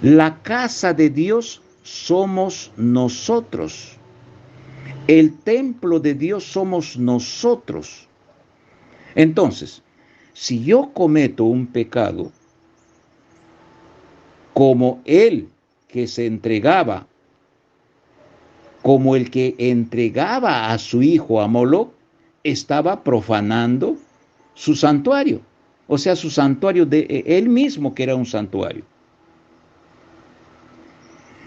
La casa de Dios somos nosotros. El templo de Dios somos nosotros. Entonces, si yo cometo un pecado, como el que se entregaba, como el que entregaba a su hijo a Moloc, estaba profanando su santuario. O sea, su santuario de él mismo, que era un santuario.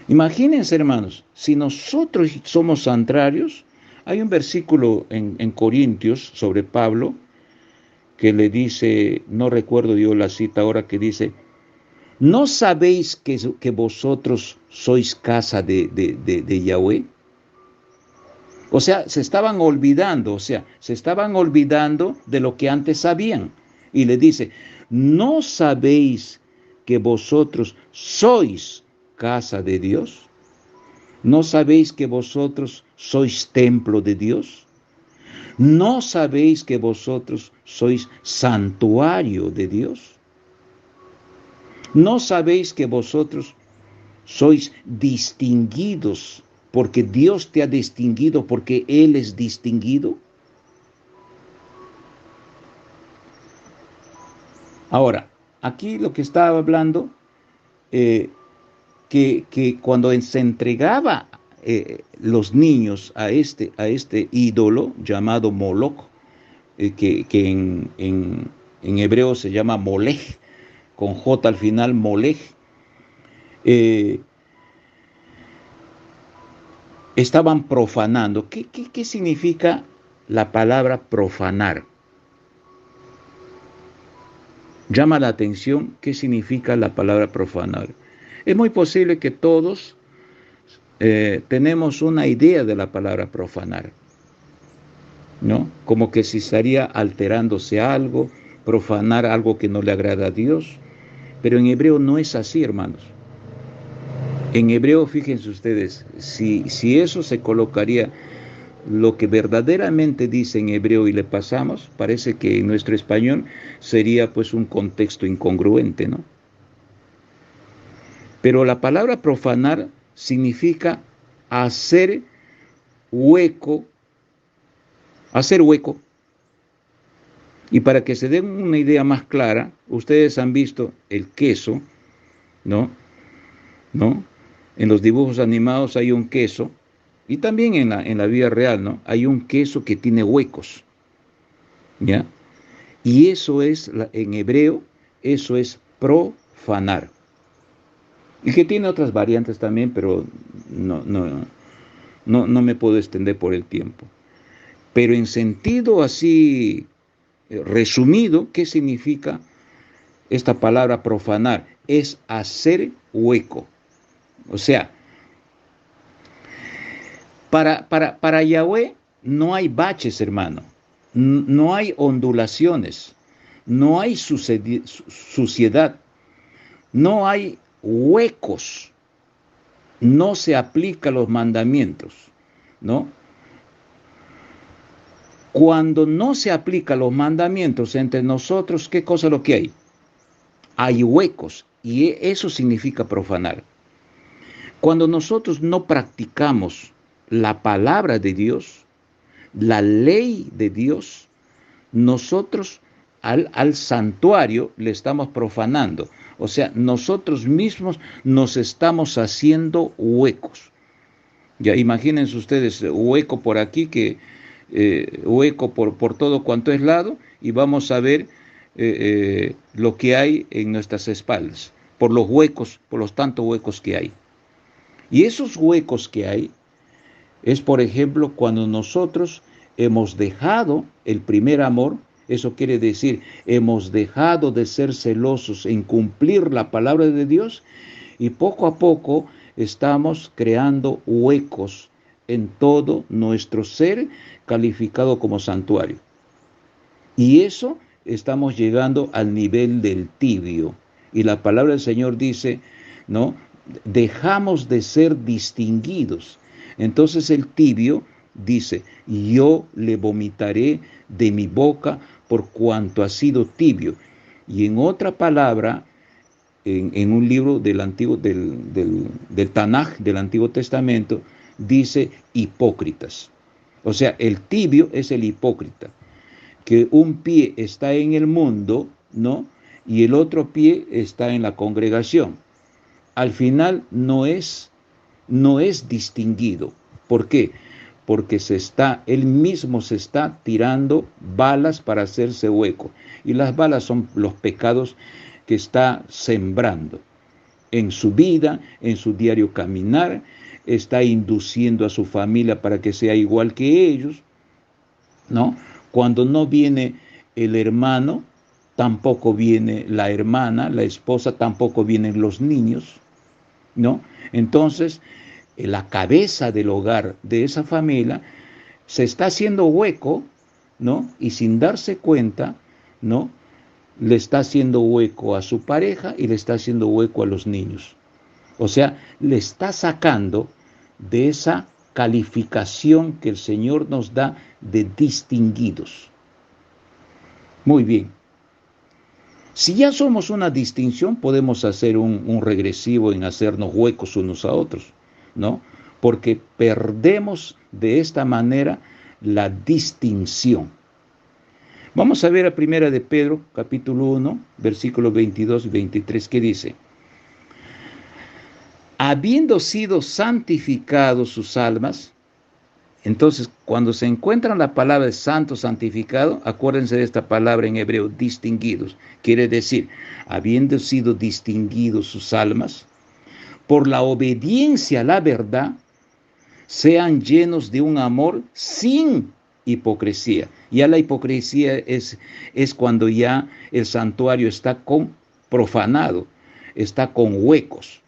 Imagínense, hermanos, si nosotros somos santuarios, hay un versículo en Corintios sobre Pablo que le dice, no recuerdo yo la cita ahora, que dice, ¿no sabéis que vosotros sois casa de Yahweh? O sea, se estaban olvidando de lo que antes sabían. Y le dice, ¿no sabéis que vosotros sois casa de Dios? ¿No sabéis que vosotros sois templo de Dios? ¿No sabéis que vosotros sois santuario de Dios? ¿No sabéis que vosotros sois distinguidos porque Dios te ha distinguido, porque Él es distinguido? Ahora, aquí lo que estaba hablando, que cuando se entregaba los niños a este ídolo llamado Moloch, que en hebreo se llama Molech, con J al final, Molech, eh, estaban profanando. ¿Qué significa la palabra profanar? Llama la atención qué significa la palabra profanar. Es muy posible que todos tenemos una idea de la palabra profanar, ¿no? Como que si estaría alterándose algo, profanar algo que no le agrada a Dios. Pero en hebreo no es así, hermanos. En hebreo, fíjense ustedes, si eso se colocaría lo que verdaderamente dice en hebreo y le pasamos, parece que en nuestro español sería pues un contexto incongruente, ¿no? Pero la palabra profanar significa hacer hueco, hacer hueco. Y para que se den una idea más clara, ustedes han visto el queso, ¿no? ¿No? En los dibujos animados hay un queso, y también en la vida real, ¿no? Hay un queso que tiene huecos, ¿ya? Y eso es, en hebreo, eso es profanar. Y que tiene otras variantes también, pero no me puedo extender por el tiempo. Pero en sentido así resumido, ¿qué significa esta palabra profanar? Es hacer hueco. O sea, para Yahweh no hay baches, hermano. No hay ondulaciones. No hay suciedad. No hay huecos. No se aplican los mandamientos, ¿no? Cuando no se aplican los mandamientos entre nosotros, ¿qué cosa es lo que hay? Hay huecos, y eso significa profanar. Cuando nosotros no practicamos la palabra de Dios, la ley de Dios, nosotros al santuario le estamos profanando. O sea, nosotros mismos nos estamos haciendo huecos. Ya imagínense ustedes, hueco por aquí, hueco por todo cuanto es lado, y vamos a ver lo que hay en nuestras espaldas, por los huecos, por los tantos huecos que hay. Y esos huecos que hay es, por ejemplo, cuando nosotros hemos dejado el primer amor. Eso quiere decir, hemos dejado de ser celosos en cumplir la palabra de Dios, y poco a poco estamos creando huecos en todo nuestro ser calificado como santuario. Y eso estamos llegando al nivel del tibio. Y la palabra del Señor dice, ¿no? Dejamos de ser distinguidos. Entonces el tibio dice, yo le vomitaré de mi boca por cuanto ha sido tibio. Y en otra palabra, en un libro del Tanaj, del Antiguo Testamento, dice hipócritas. O sea, el tibio es el hipócrita, que un pie está en el mundo, ¿no? Y el otro pie está en la congregación. Al final no es distinguido. ¿Por qué? Porque él mismo se está tirando balas para hacerse hueco. Y las balas son los pecados que está sembrando. en su vida, en su diario caminar, está induciendo a su familia para que sea igual que ellos, ¿no? Cuando no viene el hermano, tampoco viene la hermana, la esposa, tampoco vienen los niños, ¿no? Entonces, la cabeza del hogar de esa familia se está haciendo hueco, ¿no? Y sin darse cuenta, ¿no? Le está haciendo hueco a su pareja y le está haciendo hueco a los niños. O sea, le está sacando de esa calificación que el Señor nos da de distinguidos. Muy bien. Si ya somos una distinción, podemos hacer un regresivo en hacernos huecos unos a otros, ¿no? Porque perdemos de esta manera la distinción. Vamos a ver a Primera de Pedro, capítulo 1, versículos 22 y 23, que dice: habiendo sido santificados sus almas. Entonces, cuando se encuentra la palabra de santo, santificado, acuérdense de esta palabra en hebreo, distinguidos. Quiere decir, habiendo sido distinguidos sus almas, por la obediencia a la verdad, sean llenos de un amor sin hipocresía. Ya la hipocresía es cuando ya el santuario está profanado, está con huecos,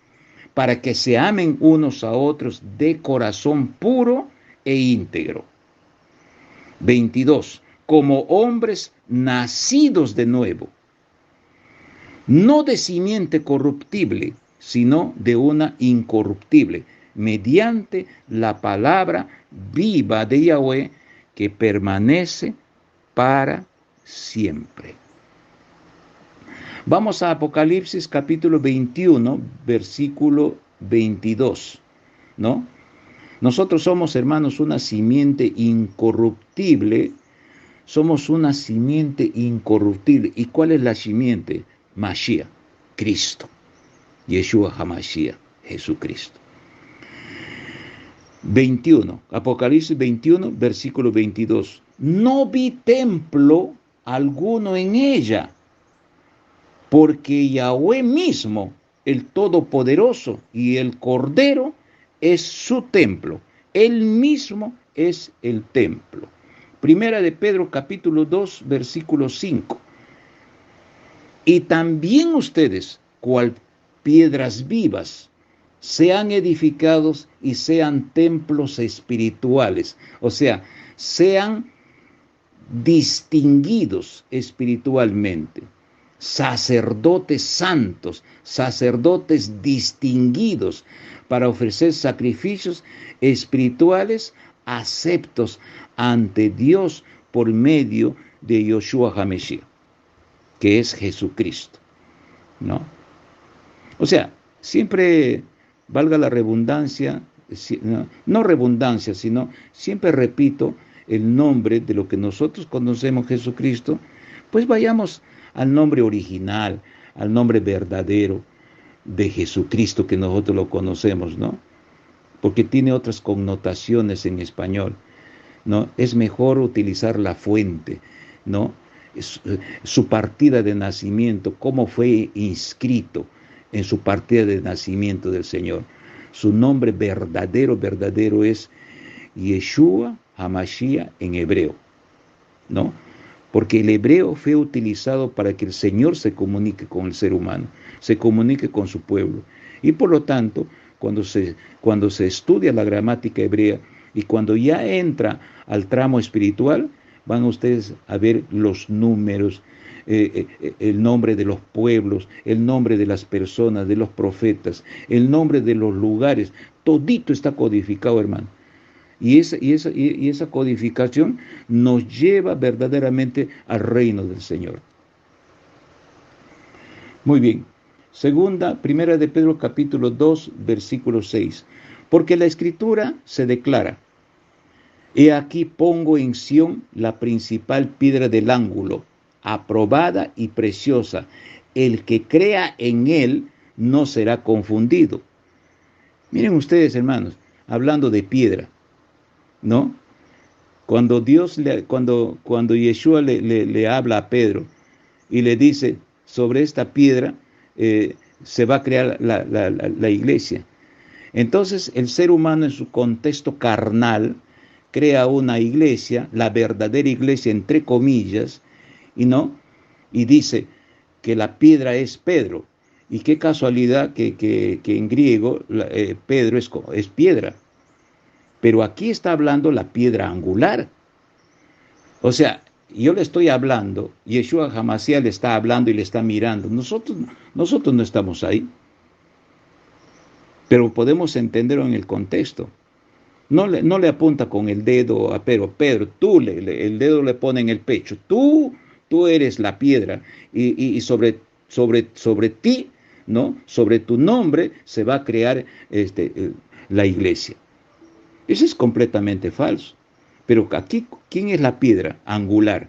para que se amen unos a otros de corazón puro e íntegro. 22. Como hombres nacidos de nuevo, no de simiente corruptible, sino de una incorruptible, mediante la palabra viva de Yahweh, que permanece para siempre. Vamos a Apocalipsis capítulo 21, versículo 22, ¿no? Nosotros somos, hermanos, una simiente incorruptible. Somos una simiente incorruptible. ¿Y cuál es la simiente? Mashiach, Cristo. Yeshua HaMashiach, Jesucristo. 21, Apocalipsis 21, versículo 22. No vi templo alguno en ella, porque Yahweh mismo, el Todopoderoso y el Cordero, es su templo. Él mismo es el templo. Primera de Pedro capítulo 2, versículo 5. Y también ustedes, cual piedras vivas, sean edificados y sean templos espirituales. O sea, sean distinguidos espiritualmente. Sacerdotes santos, sacerdotes distinguidos, para ofrecer sacrificios espirituales aceptos ante Dios por medio de Yeshua HaMashiach, que es Jesucristo, ¿no? O sea, siempre, valga la redundancia, no redundancia, sino siempre repito el nombre de lo que nosotros conocemos Jesucristo, pues vayamos al nombre original, al nombre verdadero de Jesucristo que nosotros lo conocemos, ¿no? Porque tiene otras connotaciones en español, ¿no? Es mejor utilizar la fuente, ¿no? Su partida de nacimiento, cómo fue inscrito en su partida de nacimiento del Señor. Su nombre verdadero es Yeshua HaMashiach en hebreo, ¿no? Porque el hebreo fue utilizado para que el Señor se comunique con el ser humano, se comunique con su pueblo. Y por lo tanto, cuando se estudia la gramática hebrea y cuando ya entra al tramo espiritual, van ustedes a ver los números, el nombre de los pueblos, el nombre de las personas, de los profetas, el nombre de los lugares. Todito está codificado, hermano. Y esa codificación nos lleva verdaderamente al reino del Señor. Muy bien. Primera de Pedro capítulo 2, versículo 6. Porque la Escritura se declara: he aquí pongo en Sión la principal piedra del ángulo, aprobada y preciosa. El que crea en él no será confundido. Miren ustedes, hermanos, hablando de piedra, ¿no? Cuando Yeshua le habla a Pedro y le dice: sobre esta piedra se va a crear la iglesia. Entonces el ser humano en su contexto carnal crea una iglesia, la verdadera iglesia entre comillas, y no, y dice que la piedra es Pedro. Y qué casualidad que en griego Pedro es piedra. Pero aquí está hablando la piedra angular. O sea, yo le estoy hablando, Yeshua Hamashiach le está hablando y le está mirando. Nosotros no estamos ahí. Pero podemos entenderlo en el contexto. No le apunta con el dedo a Pedro. Pedro, el dedo le pone en el pecho. Tú eres la piedra. Y sobre ti, ¿no? Sobre tu nombre se va a crear la iglesia. Eso es completamente falso. Pero aquí, ¿quién es la piedra angular?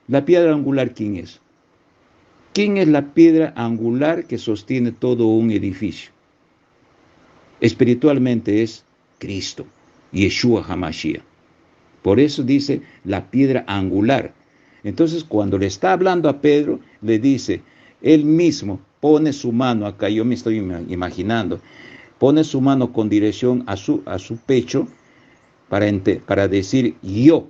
¿La piedra angular quién es? ¿Quién es la piedra angular que sostiene todo un edificio? Espiritualmente es Cristo, Yeshua HaMashiach. Por eso dice la piedra angular. Entonces, cuando le está hablando a Pedro, le dice, él mismo pone su mano acá, yo me estoy imaginando, pone su mano con dirección a su pecho para decir, yo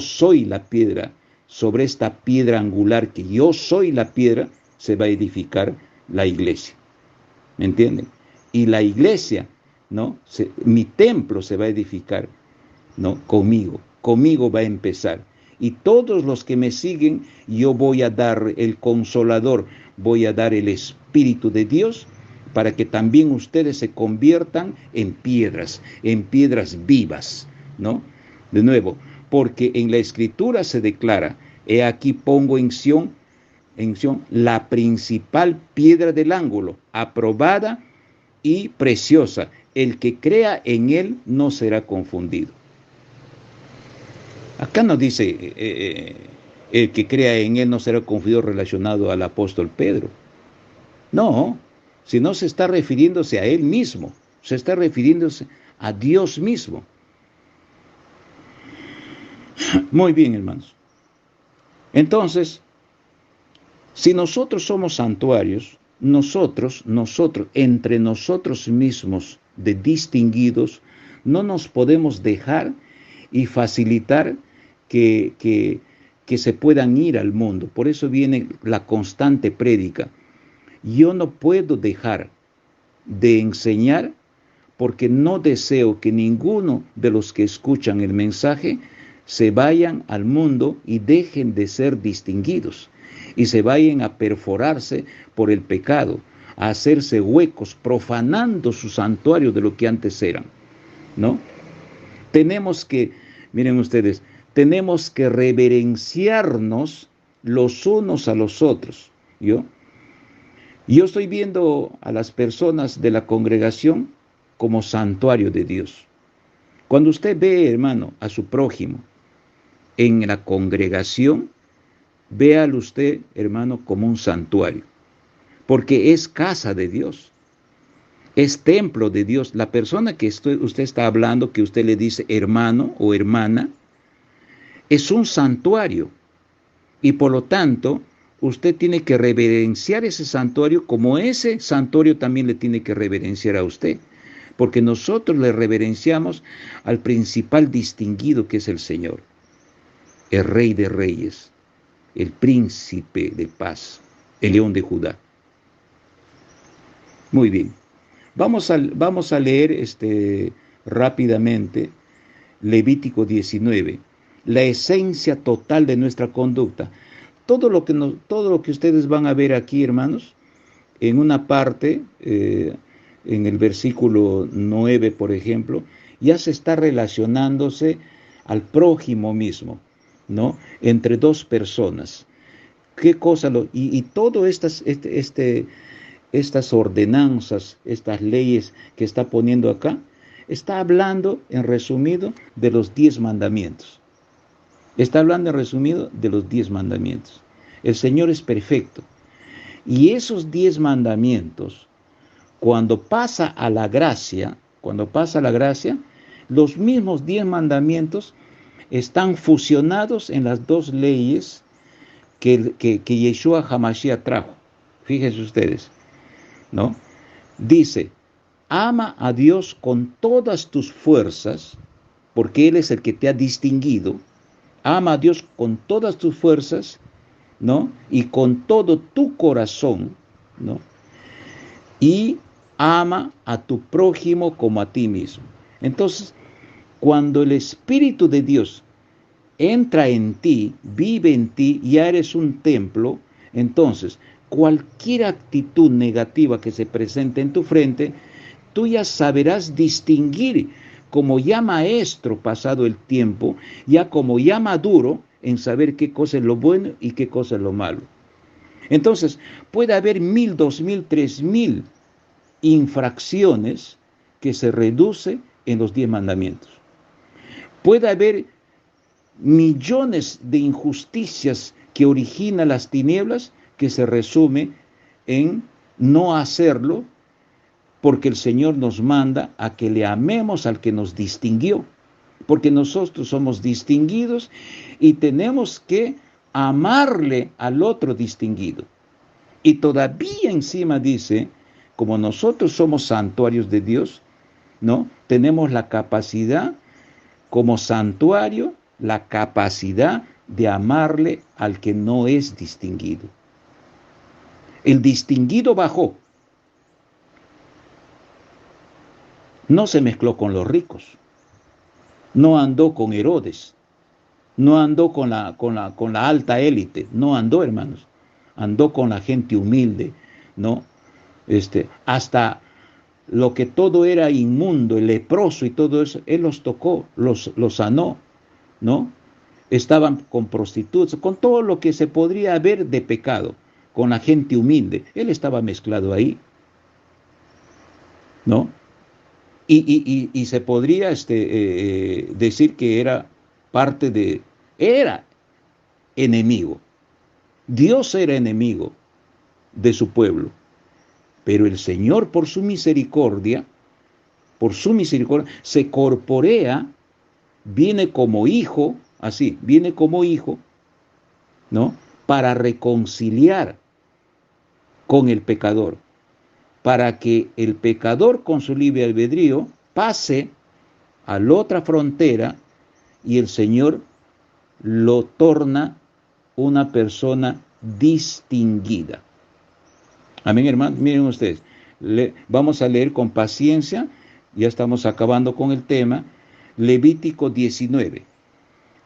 soy la piedra, sobre esta piedra angular que yo soy la piedra, se va a edificar la iglesia. ¿Me entienden? Y la iglesia, ¿no? Mi templo se va a edificar, ¿no? Conmigo va a empezar. Y todos los que me siguen, yo voy a dar el Consolador, voy a dar el Espíritu de Dios, para que también ustedes se conviertan en piedras vivas, ¿no? De nuevo, porque en la Escritura se declara, he aquí pongo en Sión la principal piedra del ángulo, aprobada y preciosa. El que crea en él no será confundido. Acá no dice el que crea en él no será confundido relacionado al apóstol Pedro. No, sino se está refiriéndose a él mismo, se está refiriéndose a Dios mismo. Muy bien, hermanos. Entonces, si nosotros somos santuarios, nosotros, entre nosotros mismos de distinguidos, no nos podemos dejar y facilitar que se puedan ir al mundo. Por eso viene la constante prédica. Yo no puedo dejar de enseñar porque no deseo que ninguno de los que escuchan el mensaje se vayan al mundo y dejen de ser distinguidos y se vayan a perforarse por el pecado, a hacerse huecos, profanando su santuario de lo que antes eran, ¿no? Tenemos que, miren ustedes, tenemos que reverenciarnos los unos a los otros. Yo estoy viendo a las personas de la congregación como santuario de Dios. Cuando usted ve, hermano, a su prójimo en la congregación, véalo usted, hermano, como un santuario, porque es casa de Dios, es templo de Dios. La persona que usted está hablando, que usted le dice hermano o hermana, es un santuario, y por lo tanto, usted tiene que reverenciar ese santuario como ese santuario también le tiene que reverenciar a usted, porque nosotros le reverenciamos al principal distinguido que es el Señor, el Rey de Reyes, el Príncipe de Paz, el León de Judá. Muy bien, vamos a leer rápidamente Levítico 19, la esencia total de nuestra conducta. Todo lo que ustedes van a ver aquí, hermanos, en una parte, en el versículo 9, por ejemplo, ya se está relacionándose al prójimo mismo, ¿no? Entre dos personas. ¿Qué cosa? Y todas estas ordenanzas, estas leyes que está poniendo acá, está hablando, en resumido, de los 10 mandamientos. Está hablando en resumido de los 10 mandamientos. El Señor es perfecto. Y esos 10 mandamientos, cuando pasa a la gracia, los mismos 10 mandamientos están fusionados en las 2 leyes que Yeshua HaMashiach trajo. Fíjense ustedes, ¿no? Dice, ama a Dios con todas tus fuerzas, porque Él es el que te ha distinguido. Ama a Dios con todas tus fuerzas, ¿no? Y con todo tu corazón, ¿no? Y ama a tu prójimo como a ti mismo. Entonces, cuando el Espíritu de Dios entra en ti, vive en ti, ya eres un templo, entonces cualquier actitud negativa que se presente en tu frente, tú ya saberás distinguir como ya maestro pasado el tiempo, ya como ya maduro en saber qué cosa es lo bueno y qué cosa es lo malo. Entonces, puede haber 1000, 2000, 3000 infracciones que se reduce en los 10 mandamientos. Puede haber millones de injusticias que origina las tinieblas que se resume en no hacerlo porque el Señor nos manda a que le amemos al que nos distinguió, porque nosotros somos distinguidos y tenemos que amarle al otro distinguido. Y todavía encima dice, como nosotros somos santuarios de Dios, ¿no? Tenemos la capacidad como santuario, la capacidad de amarle al que no es distinguido. El distinguido bajó, no se mezcló con los ricos, no andó con Herodes, no andó con la alta élite, no andó, hermanos, andó con la gente humilde, ¿no? Hasta lo que todo era inmundo, el leproso y todo eso, él los tocó, los sanó, ¿no? Estaban con prostitutas, con todo lo que se podría ver de pecado, con la gente humilde, él estaba mezclado ahí, ¿no? Y se podría decir que era era enemigo. Dios era enemigo de su pueblo, pero el Señor por su misericordia, se corporea, viene como hijo, así, viene como hijo, ¿no? Para reconciliar con el pecador, para que el pecador con su libre albedrío pase a la otra frontera y el Señor lo torna una persona distinguida. Amén, hermanos. Miren ustedes, vamos a leer con paciencia, ya estamos acabando con el tema, Levítico 19,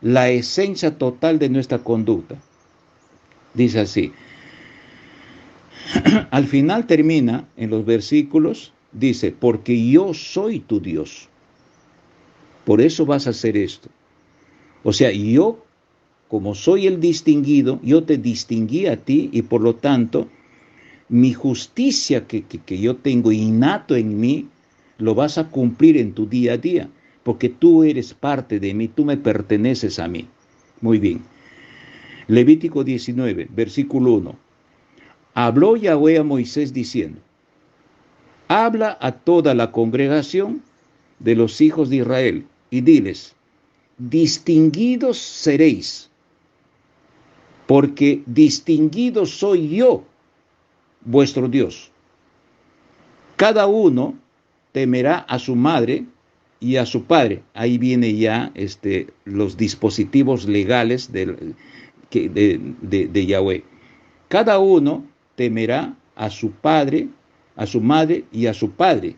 la esencia total de nuestra conducta. Dice así, al final termina en los versículos, dice, porque yo soy tu Dios, por eso vas a hacer esto. O sea, yo, como soy el distinguido, yo te distinguí a ti y por lo tanto, mi justicia que yo tengo innato en mí, lo vas a cumplir en tu día a día, porque tú eres parte de mí, tú me perteneces a mí. Muy bien. Levítico 19, versículo 1. Habló Yahweh a Moisés diciendo, habla a toda la congregación de los hijos de Israel y diles, distinguidos seréis, porque distinguido soy yo, vuestro Dios. Cada uno temerá a su madre y a su padre. Ahí viene ya los dispositivos legales de Yahweh. Cada uno temerá a su padre, a su madre y a su padre.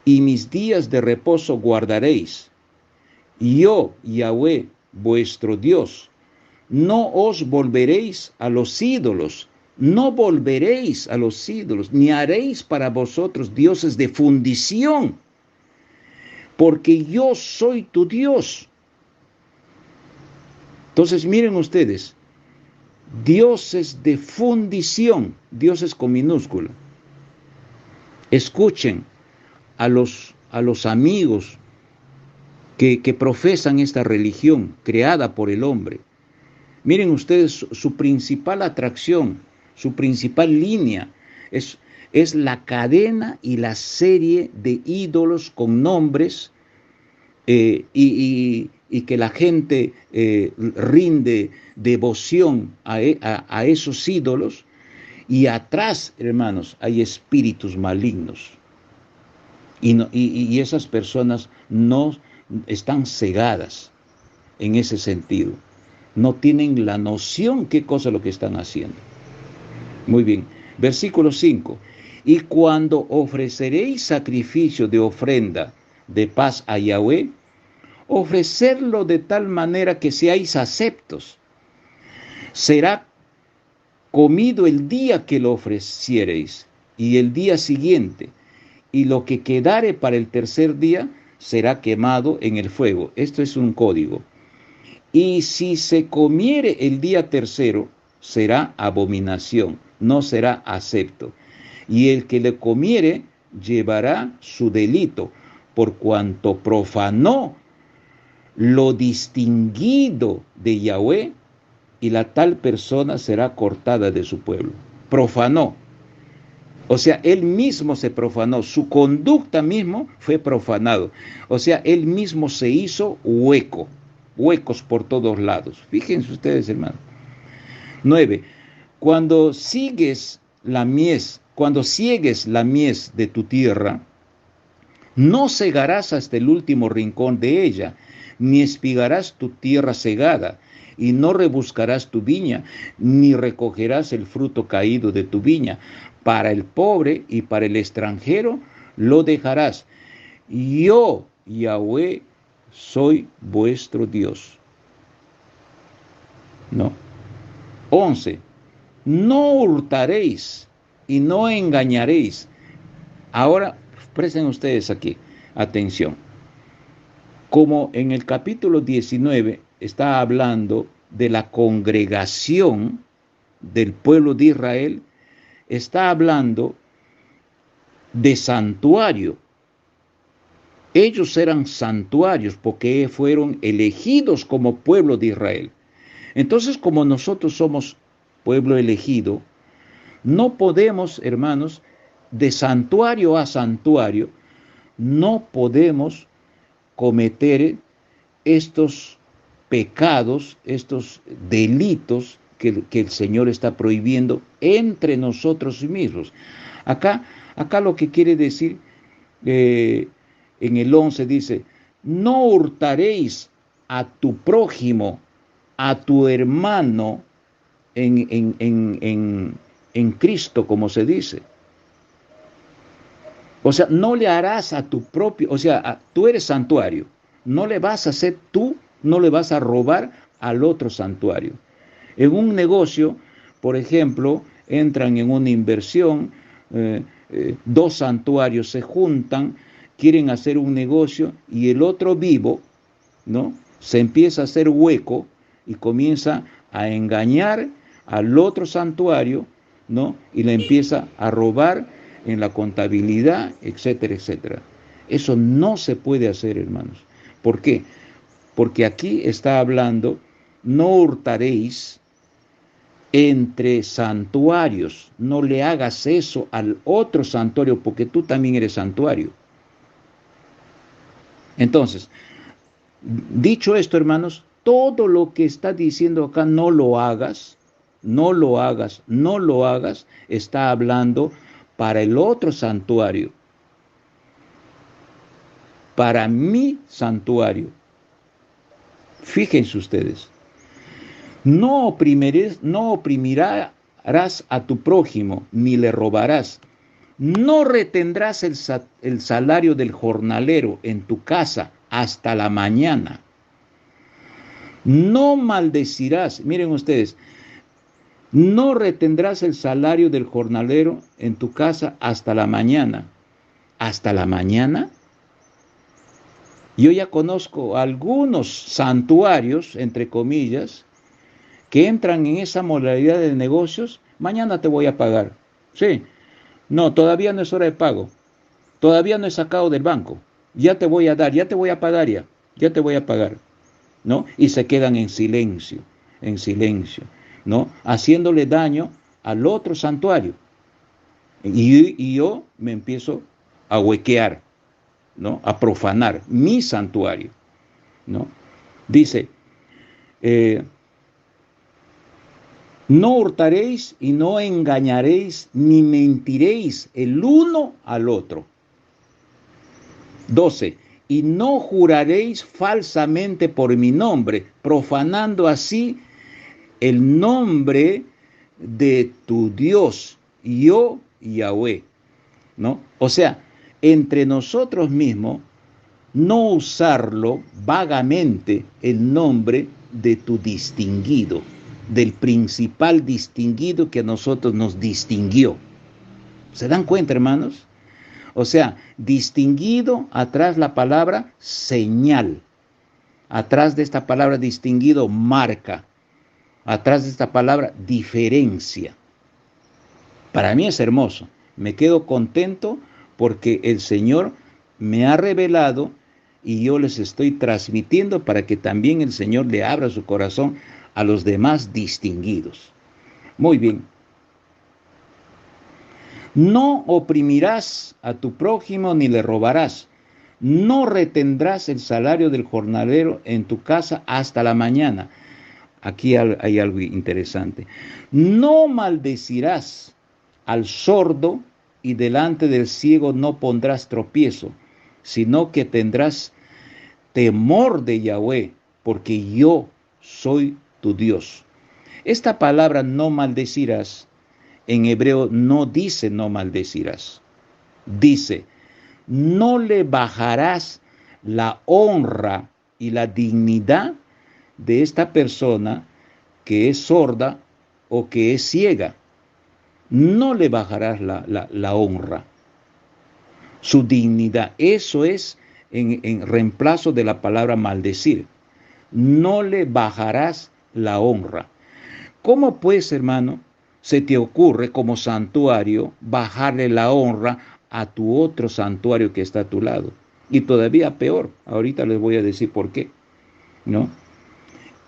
Y mis días de reposo guardaréis. Yo, Yahweh, vuestro Dios, no os volveréis a los ídolos, no volveréis a los ídolos, ni haréis para vosotros dioses de fundición, porque yo soy tu Dios. Entonces miren ustedes, dioses de fundición, dioses con minúscula. Escuchen a los amigos que profesan esta religión creada por el hombre. Miren ustedes, su principal atracción, su principal línea es la cadena y la serie de ídolos con nombres y que la gente rinde devoción a esos ídolos Y atrás, hermanos, hay espíritus malignos. Y esas personas no están cegadas en ese sentido. No tienen la noción qué cosa es lo que están haciendo. Muy bien. Versículo 5. Y cuando ofreceréis sacrificio de ofrenda de paz a Yahweh, ofrecerlo de tal manera que seáis aceptos. Será comido el día que lo ofreciereis y el día siguiente, y lo que quedare para el tercer día será quemado en el fuego. Esto es un código. Y si se comiere el día tercero, será abominación, no será acepto. Y el que le comiere llevará su delito, por cuanto profanó lo distinguido de Yahweh, y la tal persona será cortada de su pueblo. Profanó. O sea, él mismo se profanó, su conducta mismo fue profanado. O sea, él mismo se hizo huecos por todos lados. Fíjense ustedes, hermanos. 9. Cuando ciegues la mies de tu tierra, no cegarás hasta el último rincón de ella, ni espigarás tu tierra cegada, y no rebuscarás tu viña, ni recogerás el fruto caído de tu viña. Para el pobre y para el extranjero lo dejarás. Yo, Yahweh, soy vuestro Dios. ¿No? 11. No hurtaréis y no engañaréis. Ahora, presten ustedes aquí atención. Como en el capítulo 19 está hablando de la congregación del pueblo de Israel, está hablando de santuario. Ellos eran santuarios porque fueron elegidos como pueblo de Israel. Entonces, como nosotros somos pueblo elegido, no podemos, hermanos, de santuario a santuario, no podemos cometer estos pecados, estos delitos que el Señor está prohibiendo entre nosotros mismos. Acá lo que quiere decir, en el 11 dice, no hurtaréis a tu prójimo, a tu hermano en Cristo, como se dice. O sea, no le harás a tu propio, o sea, tú eres santuario, no le vas a hacer tú, no le vas a robar al otro santuario. En un negocio, por ejemplo, entran en una inversión, dos santuarios se juntan, quieren hacer un negocio y el otro vivo, ¿no? Se empieza a hacer hueco y comienza a engañar al otro santuario, ¿no? Y le empieza a robar en la contabilidad, etcétera, etcétera. Eso no se puede hacer, hermanos. ¿Por qué? Porque aquí está hablando, no hurtaréis entre santuarios, no le hagas eso al otro santuario, porque tú también eres santuario. Entonces, dicho esto, hermanos, todo lo que está diciendo acá, no lo hagas, no lo hagas, no lo hagas, está hablando para el otro santuario, para mi santuario. Fíjense ustedes, no oprimirás a tu prójimo, ni le robarás. No retendrás el salario del jornalero en tu casa hasta la mañana. No maldecirás, miren ustedes, no retendrás el salario del jornalero en tu casa hasta la mañana. ¿Hasta la mañana? Yo ya conozco algunos santuarios, entre comillas, que entran en esa modalidad de negocios. Mañana te voy a pagar. Sí, no, todavía no es hora de pago. Todavía no he sacado del banco. Ya te voy a dar, ya te voy a pagar ya te voy a pagar. ¿No? Y se quedan en silencio, ¿no? Haciéndole daño al otro santuario. Y yo me empiezo a huequear, ¿no? A profanar mi santuario, ¿no? Dice, No hurtaréis y no engañaréis, ni mentiréis el uno al otro. 12. Y no juraréis falsamente por mi nombre, profanando así el nombre de tu Dios, yo, Yahweh, ¿no? O sea, entre nosotros mismos, no usarlo vagamente el nombre de tu distinguido, del principal distinguido que a nosotros nos distinguió. ¿Se dan cuenta, hermanos? O sea, distinguido, atrás la palabra señal, atrás de esta palabra distinguido, marca, atrás de esta palabra diferencia. Para mí es hermoso, me quedo contento porque el Señor me ha revelado y yo les estoy transmitiendo para que también el Señor le abra su corazón a los demás distinguidos. Muy bien. No oprimirás a tu prójimo ni le robarás. No retendrás el salario del jornalero en tu casa hasta la mañana. Aquí hay algo interesante. No maldecirás al sordo y delante del ciego no pondrás tropiezo, sino que tendrás temor de Yahweh, porque yo soy tu Dios. Esta palabra no maldecirás, en hebreo no dice no maldecirás. Dice, no le bajarás la honra y la dignidad de esta persona que es sorda o que es ciega. No le bajarás la honra, su dignidad. Eso es en reemplazo de la palabra maldecir. No le bajarás la honra. ¿Cómo pues, hermano, se te ocurre como santuario bajarle la honra a tu otro santuario que está a tu lado? Y todavía peor, ahorita les voy a decir por qué, ¿no?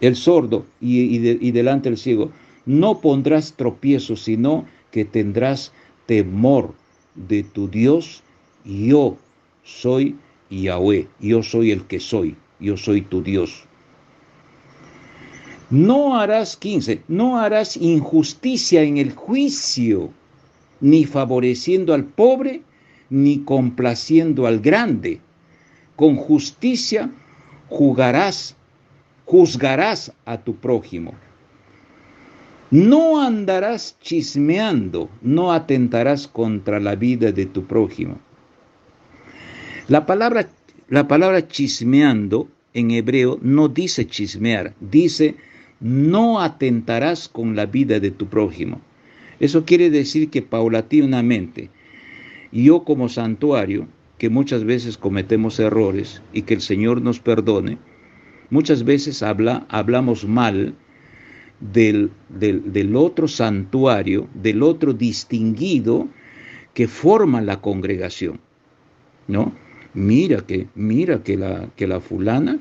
El sordo y delante del ciego, no pondrás tropiezo, sino que tendrás temor de tu Dios. Yo soy Yahweh, yo soy el que soy, yo soy tu Dios. No harás, 15, no harás injusticia en el juicio, ni favoreciendo al pobre, ni complaciendo al grande. Con justicia juzgarás a tu prójimo. No andarás chismeando, no atentarás contra la vida de tu prójimo. La palabra chismeando en hebreo no dice chismear, dice no atentarás con la vida de tu prójimo. Eso quiere decir que paulatinamente, yo como santuario, que muchas veces cometemos errores y que el Señor nos perdone, muchas veces hablamos mal del otro santuario, del otro distinguido que forma la congregación, ¿no? Mira que la fulana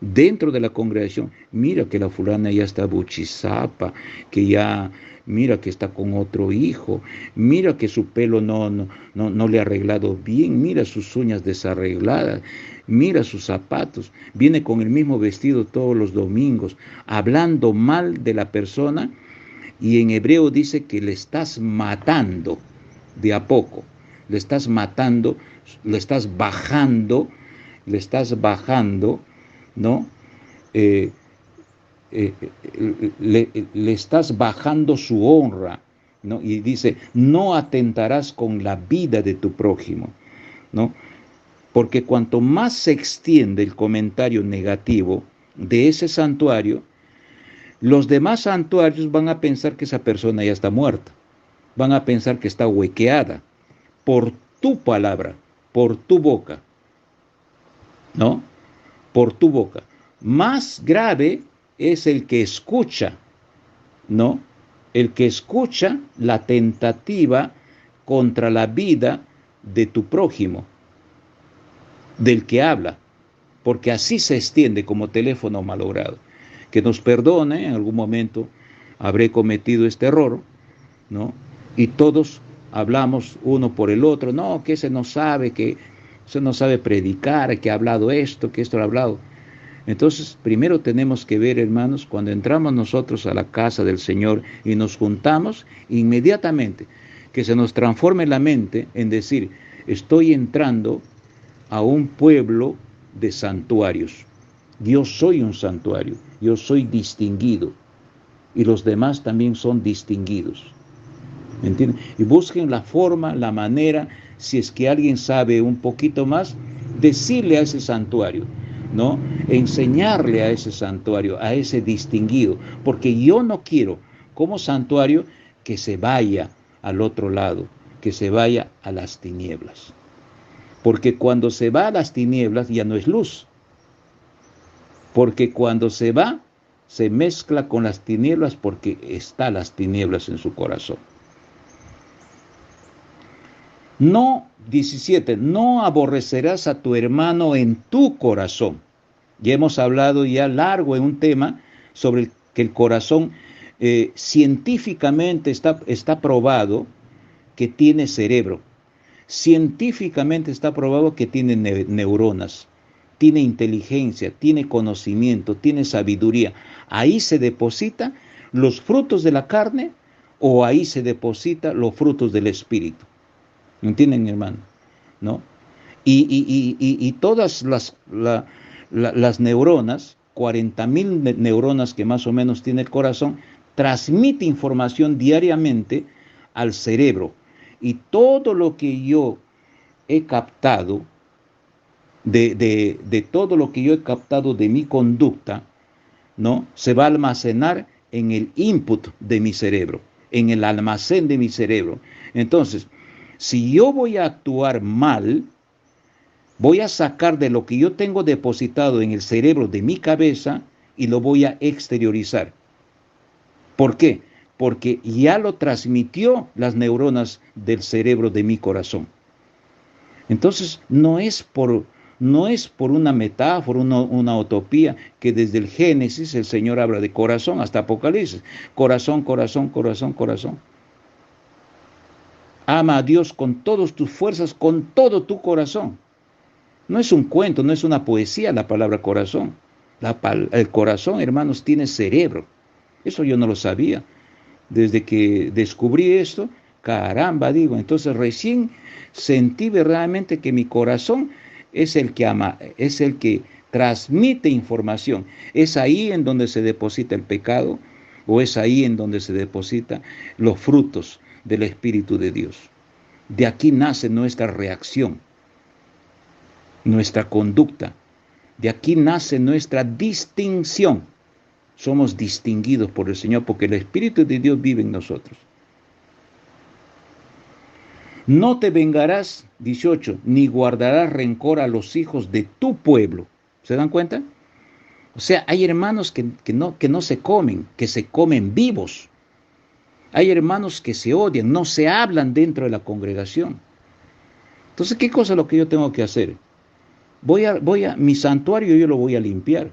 dentro de la congregación, mira que la fulana ya está buchizapa, que ya, mira que está con otro hijo, mira que su pelo no le ha arreglado bien, mira sus uñas desarregladas, mira sus zapatos, viene con el mismo vestido todos los domingos, hablando mal de la persona, y en hebreo dice que le estás matando de a poco, le estás matando, le estás bajando, ¿no? Le estás bajando su honra, ¿no? Y dice, no atentarás con la vida de tu prójimo, ¿no? Porque cuanto más se extiende el comentario negativo de ese santuario, los demás santuarios van a pensar que esa persona ya está muerta, van a pensar que está huequeada por tu palabra, por tu boca, ¿no? Por tu boca. Más grave es el que escucha, ¿no? El que escucha la tentativa contra la vida de tu prójimo, del que habla, porque así se extiende como teléfono malogrado. Que nos perdone, en algún momento habré cometido este error, ¿no? Y todos hablamos uno por el otro, no, que ese no sabe predicar, que ha hablado esto, que esto ha hablado. Entonces, primero tenemos que ver, hermanos, cuando entramos nosotros a la casa del Señor y nos juntamos, inmediatamente que se nos transforme la mente en decir, estoy entrando a un pueblo de santuarios. Yo soy un santuario, yo soy distinguido y los demás también son distinguidos. ¿Me entienden? Y busquen la forma, la manera, si es que alguien sabe un poquito más, decirle a ese santuario, ¿no? Enseñarle a ese santuario, a ese distinguido, porque yo no quiero como santuario que se vaya al otro lado, que se vaya a las tinieblas. Porque cuando se va a las tinieblas ya no es luz. Porque cuando se va, se mezcla con las tinieblas porque está las tinieblas en su corazón. No, 17, no aborrecerás a tu hermano en tu corazón. Ya hemos hablado ya largo en un tema sobre que el corazón científicamente está probado que tiene cerebro. Científicamente está probado que tiene neuronas, tiene inteligencia, tiene conocimiento, tiene sabiduría. Ahí se deposita los frutos de la carne o ahí se deposita los frutos del espíritu. ¿Entienden, hermano? ¿No? Y todas las neuronas, 40.000 neuronas que más o menos tiene el corazón, transmite información diariamente al cerebro. Y todo lo que yo he captado, de todo lo que yo he captado de mi conducta, ¿no? Se va a almacenar en el input de mi cerebro, en el almacén de mi cerebro. Entonces, si yo voy a actuar mal, voy a sacar de lo que yo tengo depositado en el cerebro de mi cabeza y lo voy a exteriorizar. ¿Por qué? Porque ya lo transmitió las neuronas del cerebro de mi corazón. Entonces, no es por una metáfora, una utopía, que desde el Génesis el Señor habla de corazón hasta Apocalipsis. Corazón, corazón, corazón, corazón. Ama a Dios con todas tus fuerzas, con todo tu corazón. No es un cuento, no es una poesía la palabra corazón. El corazón, hermanos, tiene cerebro. Eso yo no lo sabía. Desde que descubrí esto, caramba, digo, entonces recién sentí verdaderamente que mi corazón es el que ama, es el que transmite información. Es ahí en donde se deposita el pecado o es ahí en donde se depositan los frutos del Espíritu de Dios. De aquí nace nuestra reacción, nuestra conducta. De aquí nace nuestra distinción. Somos distinguidos por el Señor porque el Espíritu de Dios vive en nosotros. No te vengarás, 18, ni guardarás rencor a los hijos de tu pueblo. ¿Se dan cuenta? O sea, hay hermanos que no se comen, que se comen vivos. Hay hermanos que se odian, no se hablan dentro de la congregación. Entonces, ¿qué cosa es lo que yo tengo que hacer? Mi santuario yo lo voy a limpiar.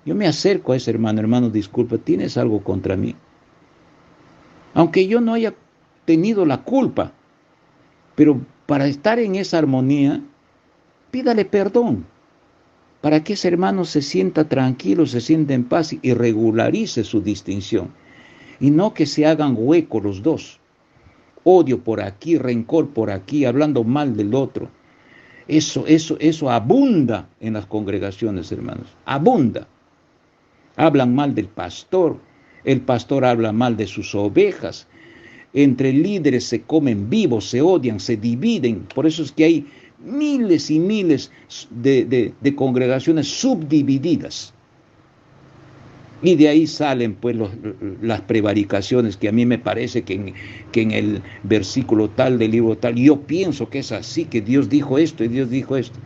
Yo me acerco a ese hermano, disculpa, ¿tienes algo contra mí? Aunque yo no haya tenido la culpa, pero para estar en esa armonía, pídale perdón, para que ese hermano se sienta tranquilo, se sienta en paz y regularice su distinción. Y no que se hagan hueco los dos. Odio por aquí, rencor por aquí, hablando mal del otro. Eso abunda en las congregaciones, hermanos. Abunda. Hablan mal del pastor. El pastor habla mal de sus ovejas. Entre líderes se comen vivos, se odian, se dividen. Por eso es que hay miles y miles de congregaciones subdivididas. Y de ahí salen pues las prevaricaciones, que a mí me parece que en el versículo tal del libro tal, yo pienso que es así, que Dios dijo esto y Dios dijo esto.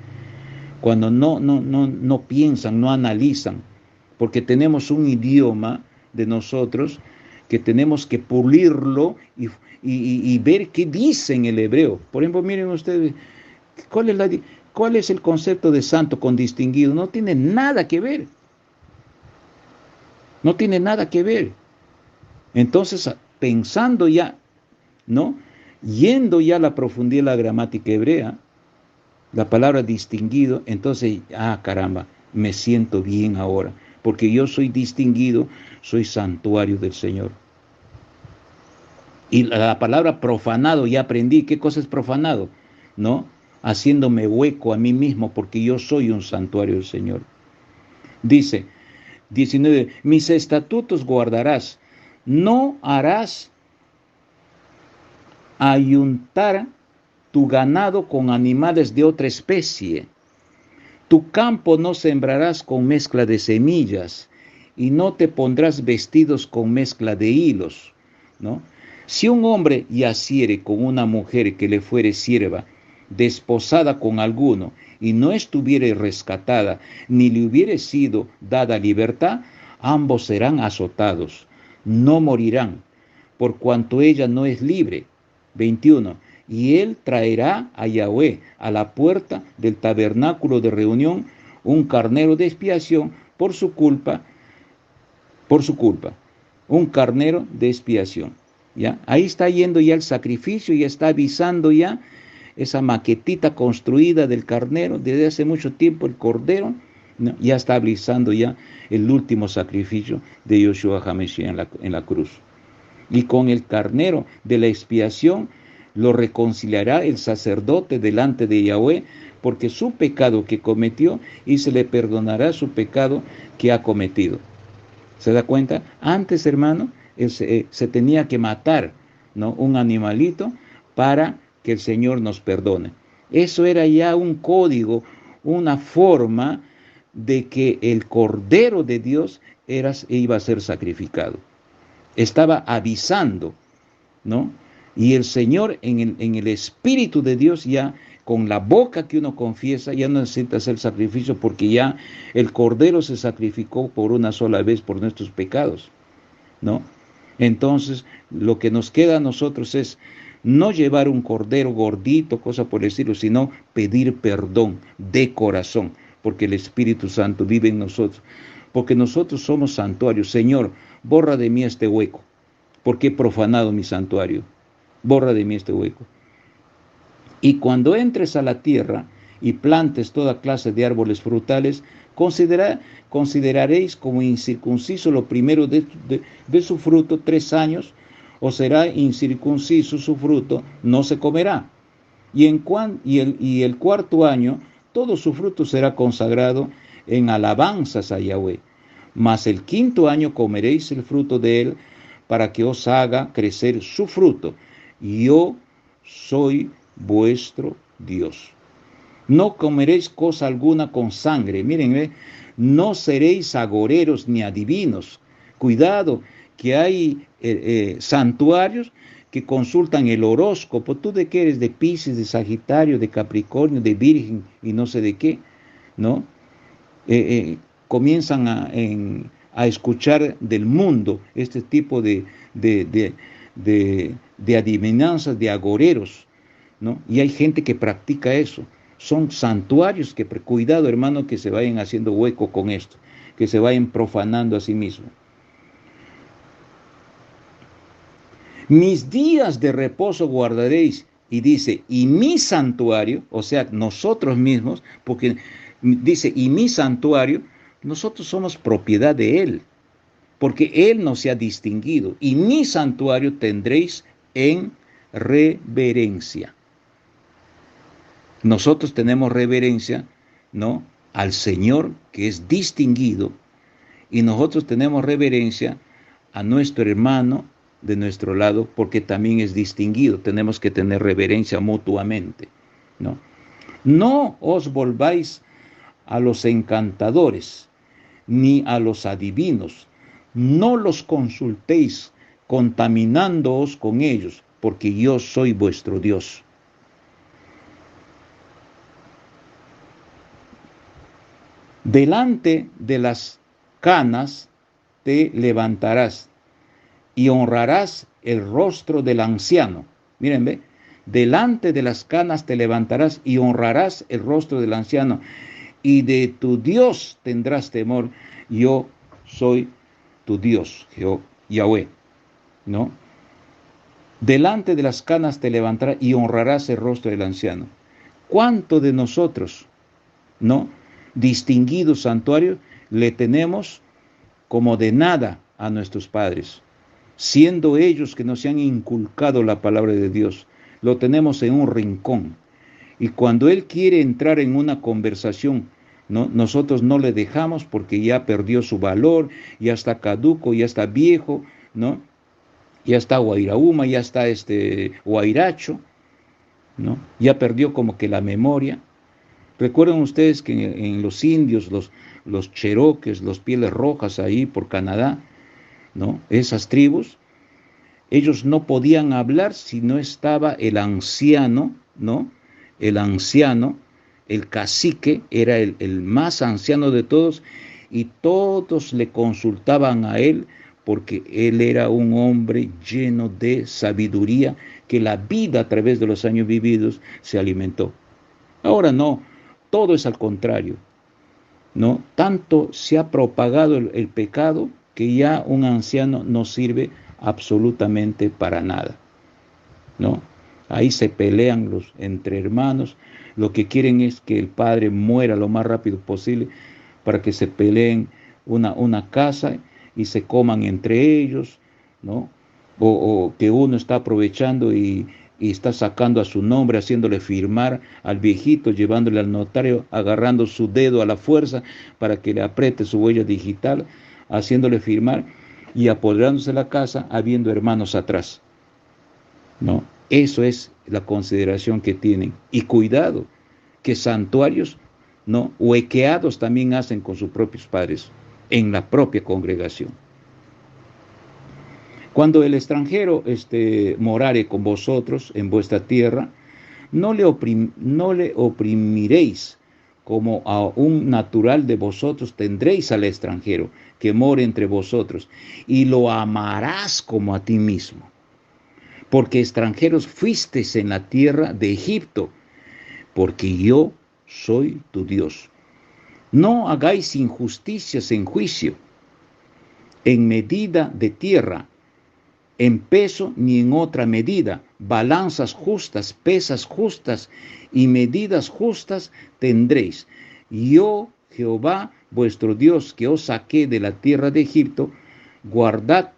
Cuando no piensan, no analizan, porque tenemos un idioma de nosotros que tenemos que pulirlo y ver qué dice en el hebreo. Por ejemplo, miren ustedes, ¿cuál es el concepto de santo con distinguido? No tiene nada que ver. No tiene nada que ver. Entonces, pensando ya, ¿no? Yendo ya a la profundidad de la gramática hebrea, la palabra distinguido, entonces, caramba, me siento bien ahora, porque yo soy distinguido, soy santuario del Señor. Y la palabra profanado, ya aprendí, ¿qué cosa es profanado? ¿No? Haciéndome hueco a mí mismo, porque yo soy un santuario del Señor. Dice, 19, mis estatutos guardarás, no harás ayuntar tu ganado con animales de otra especie. Tu campo no sembrarás con mezcla de semillas y no te pondrás vestidos con mezcla de hilos, ¿no? Si un hombre yaciere con una mujer que le fuere sierva, desposada con alguno, y no estuviere rescatada, ni le hubiere sido dada libertad, ambos serán azotados, no morirán, por cuanto ella no es libre. 21. Y él traerá a Yahweh a la puerta del tabernáculo de reunión un carnero de expiación por su culpa, un carnero de expiación. ¿Ya? Ahí está yendo ya el sacrificio, ya está avisando ya esa maquetita construida del carnero desde hace mucho tiempo, el cordero, ¿no? Ya está avisando ya el último sacrificio de Yoshua HaMashiach en la cruz. Y con el carnero de la expiación lo reconciliará el sacerdote delante de Yahweh, porque su pecado que cometió, y se le perdonará su pecado que ha cometido. ¿Se da cuenta? Antes, hermano, se tenía que matar, ¿no?, un animalito para que el Señor nos perdone. Eso era ya un código, una forma de que el Cordero de Dios iba a ser sacrificado. Estaba avisando, ¿no? Y el Señor en el Espíritu de Dios, ya con la boca que uno confiesa, ya no necesita hacer sacrificio, porque ya el Cordero se sacrificó por una sola vez por nuestros pecados, ¿no? Entonces, lo que nos queda a nosotros es no llevar un cordero gordito, cosa por el estilo, sino pedir perdón de corazón, porque el Espíritu Santo vive en nosotros, porque nosotros somos santuarios. Señor, borra de mí este hueco, porque he profanado mi santuario. Borra de mí este hueco. Y cuando entres a la tierra y plantes toda clase de árboles frutales, consideraréis como incircunciso lo primero de su fruto 3 años, o será incircunciso su fruto, no se comerá. Y el cuarto año, todo su fruto será consagrado en alabanzas a Yahweh. Mas el quinto año comeréis el fruto de él, para que os haga crecer su fruto. Yo soy vuestro Dios. No comeréis cosa alguna con sangre. Miren, no seréis agoreros ni adivinos. Cuidado, que hay santuarios que consultan el horóscopo. ¿Tú de qué eres? De Piscis, de Sagitario, de Capricornio, de Virgen y no sé de qué, ¿no? Comienzan a escuchar del mundo este tipo de adivinanzas, de agoreros, ¿no? Y hay gente que practica eso. Son santuarios que, cuidado, hermano, que se vayan haciendo hueco con esto, que se vayan profanando a sí mismos. Mis días de reposo guardaréis, y dice, y mi santuario, o sea, nosotros mismos, porque dice, y mi santuario, nosotros somos propiedad de Él, porque Él nos ha distinguido, y mi santuario tendréis en reverencia. Nosotros tenemos reverencia, ¿no?, al Señor, que es distinguido, y nosotros tenemos reverencia a nuestro hermano de nuestro lado, porque también es distinguido. Tenemos que tener reverencia mutuamente, ¿no? No os volváis a los encantadores, ni a los adivinos. No los consultéis, contaminándoos con ellos, porque yo soy vuestro Dios. Delante de las canas te levantarás y honrarás el rostro del anciano. Miren, ve, delante de las canas te levantarás y honrarás el rostro del anciano, y de tu Dios tendrás temor. Yo soy tu Dios, Yahweh, ¿no? Delante de las canas te levantarás y honrarás el rostro del anciano. ¿Cuánto de nosotros, no, distinguidos santuarios, le tenemos como de nada a nuestros padres, siendo ellos que nos han inculcado la palabra de Dios. Lo tenemos en un rincón. Y cuando Él quiere entrar en una conversación, ¿no?, nosotros no le dejamos porque ya perdió su valor, ya está caduco, ya está viejo, ¿no? Ya está guairauma, ya está guairacho, ¿no? Ya perdió como que la memoria. Recuerden ustedes que en los indios, los cheroques, los pieles rojas ahí por Canadá, ¿no?, esas tribus, ellos no podían hablar si no estaba el anciano, ¿no? El anciano, el cacique, era el más anciano de todos, y todos le consultaban a él porque él era un hombre lleno de sabiduría, que la vida a través de los años vividos se alimentó. Ahora no, todo es al contrario, ¿no? Tanto se ha propagado el pecado que ya un anciano no sirve absolutamente para nada, ¿no? Ahí se pelean entre hermanos. Lo que quieren es que el padre muera lo más rápido posible para que se peleen una casa y se coman entre ellos, ¿no? O que uno está aprovechando y está sacando a su nombre, haciéndole firmar al viejito, llevándole al notario, agarrando su dedo a la fuerza para que le apriete su huella digital, haciéndole firmar y apoderándose de la casa, habiendo hermanos atrás, ¿no? Eso es la consideración que tienen. Y cuidado, que santuarios, ¿no?, huequeados también hacen con sus propios padres en la propia congregación. Cuando el extranjero morare con vosotros en vuestra tierra, no le oprimiréis, como a un natural de vosotros tendréis al extranjero que more entre vosotros, y lo amarás como a ti mismo. Porque extranjeros fuisteis en la tierra de Egipto, porque yo soy tu Dios. No hagáis injusticias en juicio, en medida de tierra, en peso ni en otra medida, balanzas justas, pesas justas y medidas justas tendréis. Yo, Jehová, vuestro Dios, que os saqué de la tierra de Egipto, guardad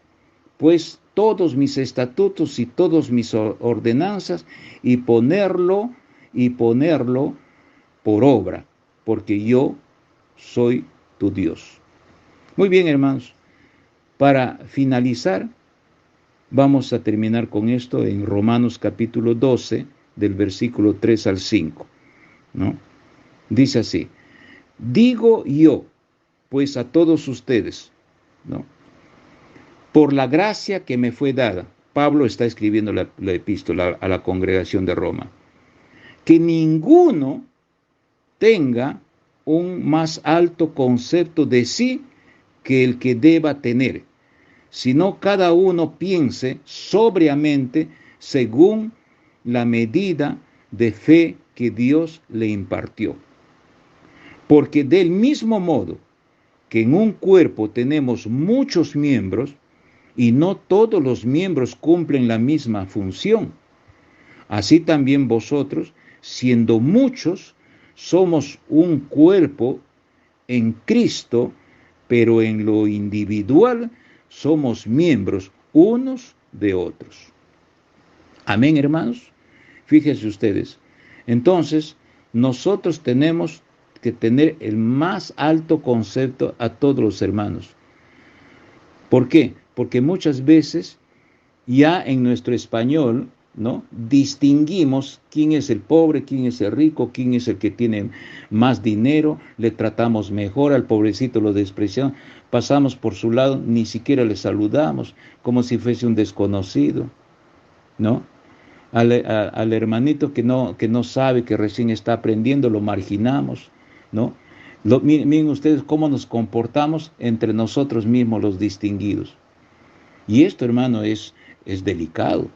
pues todos mis estatutos y todas mis ordenanzas, y ponerlo por obra, porque yo soy tu Dios. Muy bien, hermanos, para finalizar, vamos a terminar con esto en Romanos capítulo 12, del versículo 3 al 5, ¿no? Dice así: digo yo, pues, a todos ustedes, ¿no?, por la gracia que me fue dada. Pablo está escribiendo la epístola a la congregación de Roma, que ninguno tenga un más alto concepto de sí que el que deba tener, sino cada uno piense sobriamente según la medida de fe que Dios le impartió. Porque del mismo modo que en un cuerpo tenemos muchos miembros, y no todos los miembros cumplen la misma función, así también vosotros, siendo muchos, somos un cuerpo en Cristo, pero en lo individual somos miembros unos de otros. Amén, hermanos. Fíjense ustedes. Entonces, nosotros tenemos que tener el más alto concepto a todos los hermanos. ¿Por qué? Porque muchas veces ya en nuestro español, ¿no?, distinguimos quién es el pobre, quién es el rico, quién es el que tiene más dinero, le tratamos mejor, al pobrecito lo despreciamos, pasamos por su lado, ni siquiera le saludamos, como si fuese un desconocido, ¿no? Al hermanito que no sabe, que recién está aprendiendo, lo marginamos, ¿no? Miren ustedes cómo nos comportamos entre nosotros mismos los distinguidos. Y esto, hermano, es delicado,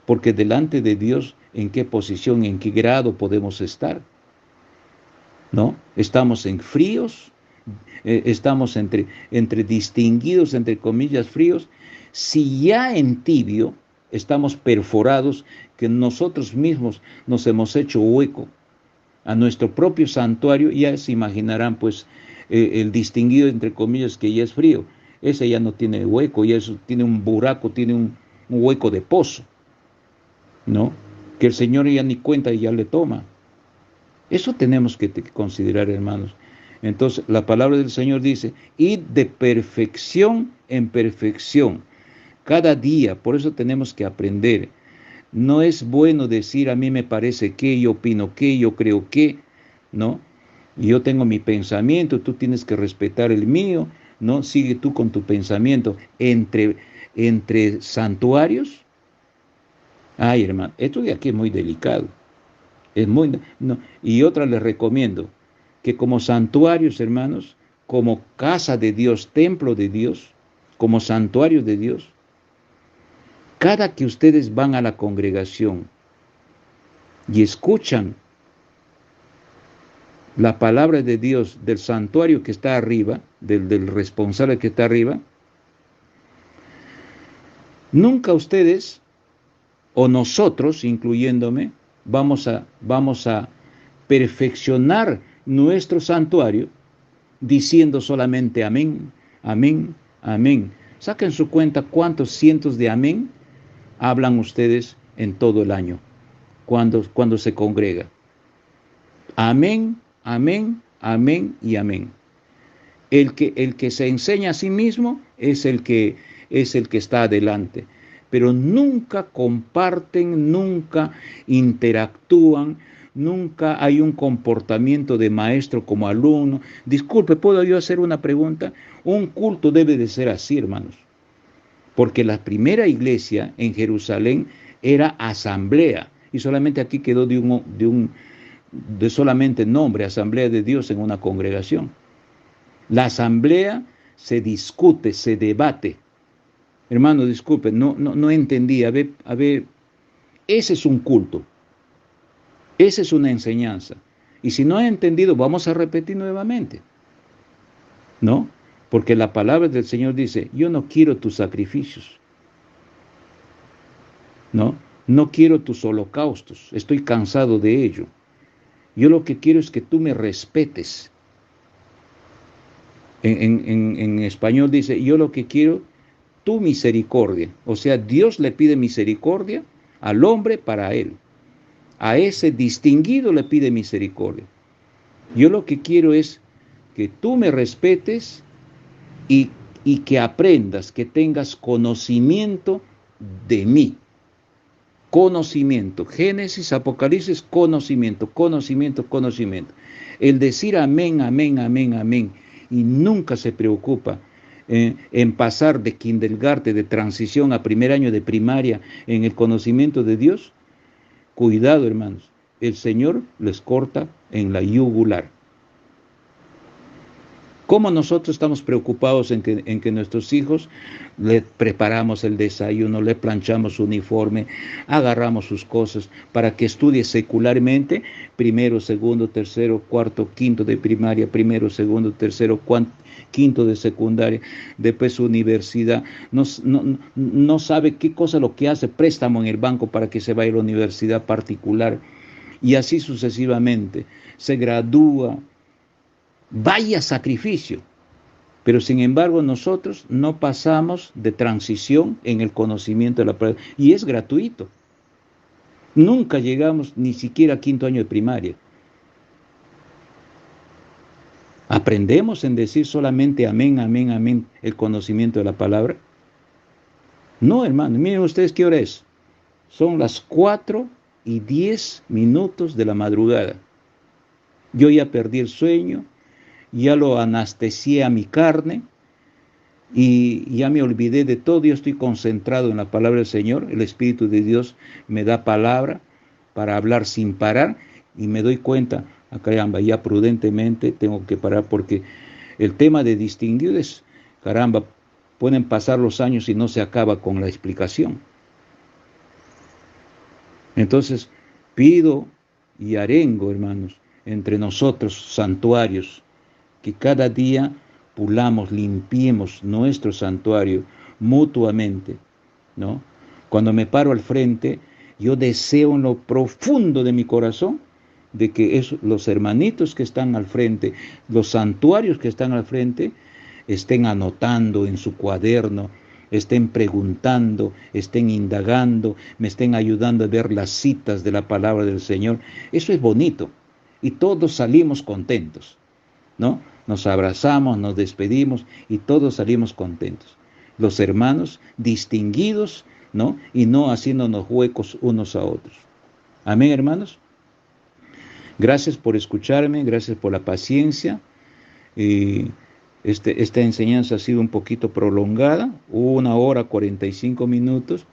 porque delante de Dios, ¿en qué posición, en qué grado podemos estar? ¿No? Estamos en fríos, estamos entre distinguidos, entre comillas, fríos. Si ya en tibio estamos perforados, que nosotros mismos nos hemos hecho hueco, a nuestro propio santuario, ya se imaginarán pues el distinguido entre comillas que ya es frío. Ese ya no tiene hueco, ya eso tiene un buraco, tiene un hueco de pozo, ¿no? Que el Señor ya ni cuenta y ya le toma. Eso tenemos que considerar, hermanos. Entonces, la palabra del Señor dice, id de perfección en perfección, cada día. Por eso tenemos que aprender. No es bueno decir, a mí me parece que, yo opino que, yo creo que, ¿no? Yo tengo mi pensamiento, tú tienes que respetar el mío, ¿no? Sigue tú con tu pensamiento. Entre santuarios, ay, hermano, esto de aquí es muy delicado. Es muy, no. Y otra les recomiendo, que como santuarios, hermanos, como casa de Dios, templo de Dios, como santuario de Dios, cada que ustedes van a la congregación y escuchan la palabra de Dios del santuario que está arriba, del responsable que está arriba, nunca ustedes o nosotros, incluyéndome, vamos a perfeccionar nuestro santuario diciendo solamente amén, amén, amén. Saquen su cuenta cuántos cientos de amén hablan ustedes en todo el año, cuando se congrega. Amén, amén, amén y amén. El que se enseña a sí mismo es el que está adelante, pero nunca comparten, nunca interactúan, nunca hay un comportamiento de maestro como alumno. Disculpe, ¿puedo yo hacer una pregunta? Un culto debe de ser así, hermanos, porque la primera iglesia en Jerusalén era asamblea, y solamente aquí quedó de solamente nombre, Asamblea de Dios en una congregación. La asamblea se discute, se debate. Hermano, disculpe, no entendí. A ver, ese es un culto. Esa es una enseñanza. Y si no he entendido, vamos a repetir nuevamente. ¿No? Porque la palabra del Señor dice, yo no quiero tus sacrificios. ¿No? No quiero tus holocaustos. Estoy cansado de ello. Yo lo que quiero es que tú me respetes. En español dice, yo lo que quiero, tu misericordia. O sea, Dios le pide misericordia al hombre para él. A ese distinguido le pide misericordia. Yo lo que quiero es que tú me respetes y que aprendas, que tengas conocimiento de mí. Conocimiento. Génesis, Apocalipsis, conocimiento, conocimiento, conocimiento. El decir amén, amén, amén, amén. Y nunca se preocupa en pasar de kindergarten, de transición a primer año de primaria en el conocimiento de Dios. Cuidado, hermanos. El Señor les corta en la yugular. ¿Cómo nosotros estamos preocupados en que nuestros hijos le preparamos el desayuno, le planchamos su uniforme, agarramos sus cosas para que estudie secularmente, primero, segundo, tercero, cuarto, quinto de primaria, primero, segundo, tercero, quinto de secundaria, después su universidad, no sabe qué cosa lo que hace, préstamo en el banco para que se vaya a la universidad particular y así sucesivamente, se gradúa. Vaya sacrificio. Pero sin embargo nosotros no pasamos de transición en el conocimiento de la palabra. Y es gratuito. Nunca llegamos ni siquiera a quinto año de primaria. ¿Aprendemos en decir solamente amén, amén, amén el conocimiento de la palabra? No, hermano. Miren ustedes qué hora es. Son las 4:10 de la madrugada. Yo ya perdí el sueño. Ya lo anestesié a mi carne y ya me olvidé de todo. Yo estoy concentrado en la palabra del Señor. El Espíritu de Dios me da palabra para hablar sin parar y me doy cuenta, caramba, ya prudentemente tengo que parar porque el tema de distinguir es, caramba, pueden pasar los años y no se acaba con la explicación. Entonces, pido y arengo, hermanos, entre nosotros, santuarios, que cada día pulamos, limpiemos nuestro santuario mutuamente, ¿no? Cuando me paro al frente, yo deseo en lo profundo de mi corazón de que los hermanitos que están al frente, los santuarios que están al frente, estén anotando en su cuaderno, estén preguntando, estén indagando, me estén ayudando a ver las citas de la palabra del Señor. Eso es bonito y todos salimos contentos, ¿no? Nos abrazamos, nos despedimos y todos salimos contentos. Los hermanos distinguidos, ¿no? Y no haciéndonos huecos unos a otros. Amén, hermanos. Gracias por escucharme, gracias por la paciencia. Esta enseñanza ha sido un poquito prolongada, 1 hora 45 minutos.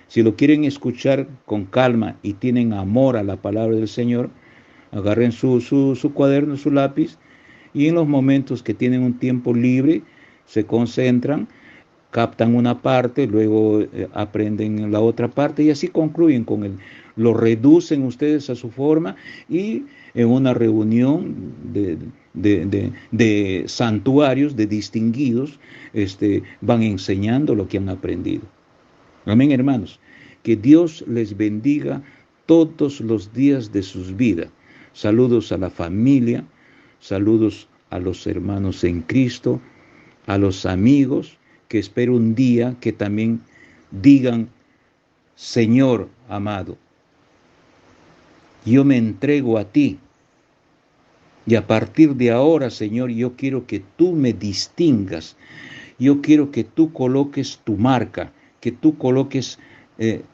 Si lo quieren escuchar con calma y tienen amor a la palabra del Señor, agarren su cuaderno, su lápiz, y en los momentos que tienen un tiempo libre, se concentran, captan una parte, luego aprenden la otra parte y así concluyen con él. Lo reducen ustedes a su forma y en una reunión de santuarios, de distinguidos, van enseñando lo que han aprendido. Amén, hermanos. Que Dios les bendiga todos los días de sus vidas. Saludos a la familia, saludos a los hermanos en Cristo, a los amigos, que espero un día que también digan: Señor amado, yo me entrego a ti. Y a partir de ahora, Señor, yo quiero que tú me distingas. Yo quiero que tú coloques tu marca, que tú coloques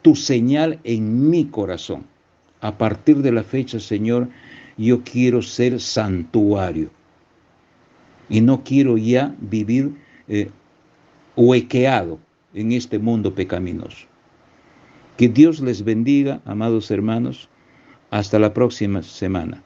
tu señal en mi corazón. A partir de la fecha, Señor, yo quiero ser santuario. Y no quiero ya vivir huequeado en este mundo pecaminoso. Que Dios les bendiga, amados hermanos. Hasta la próxima semana.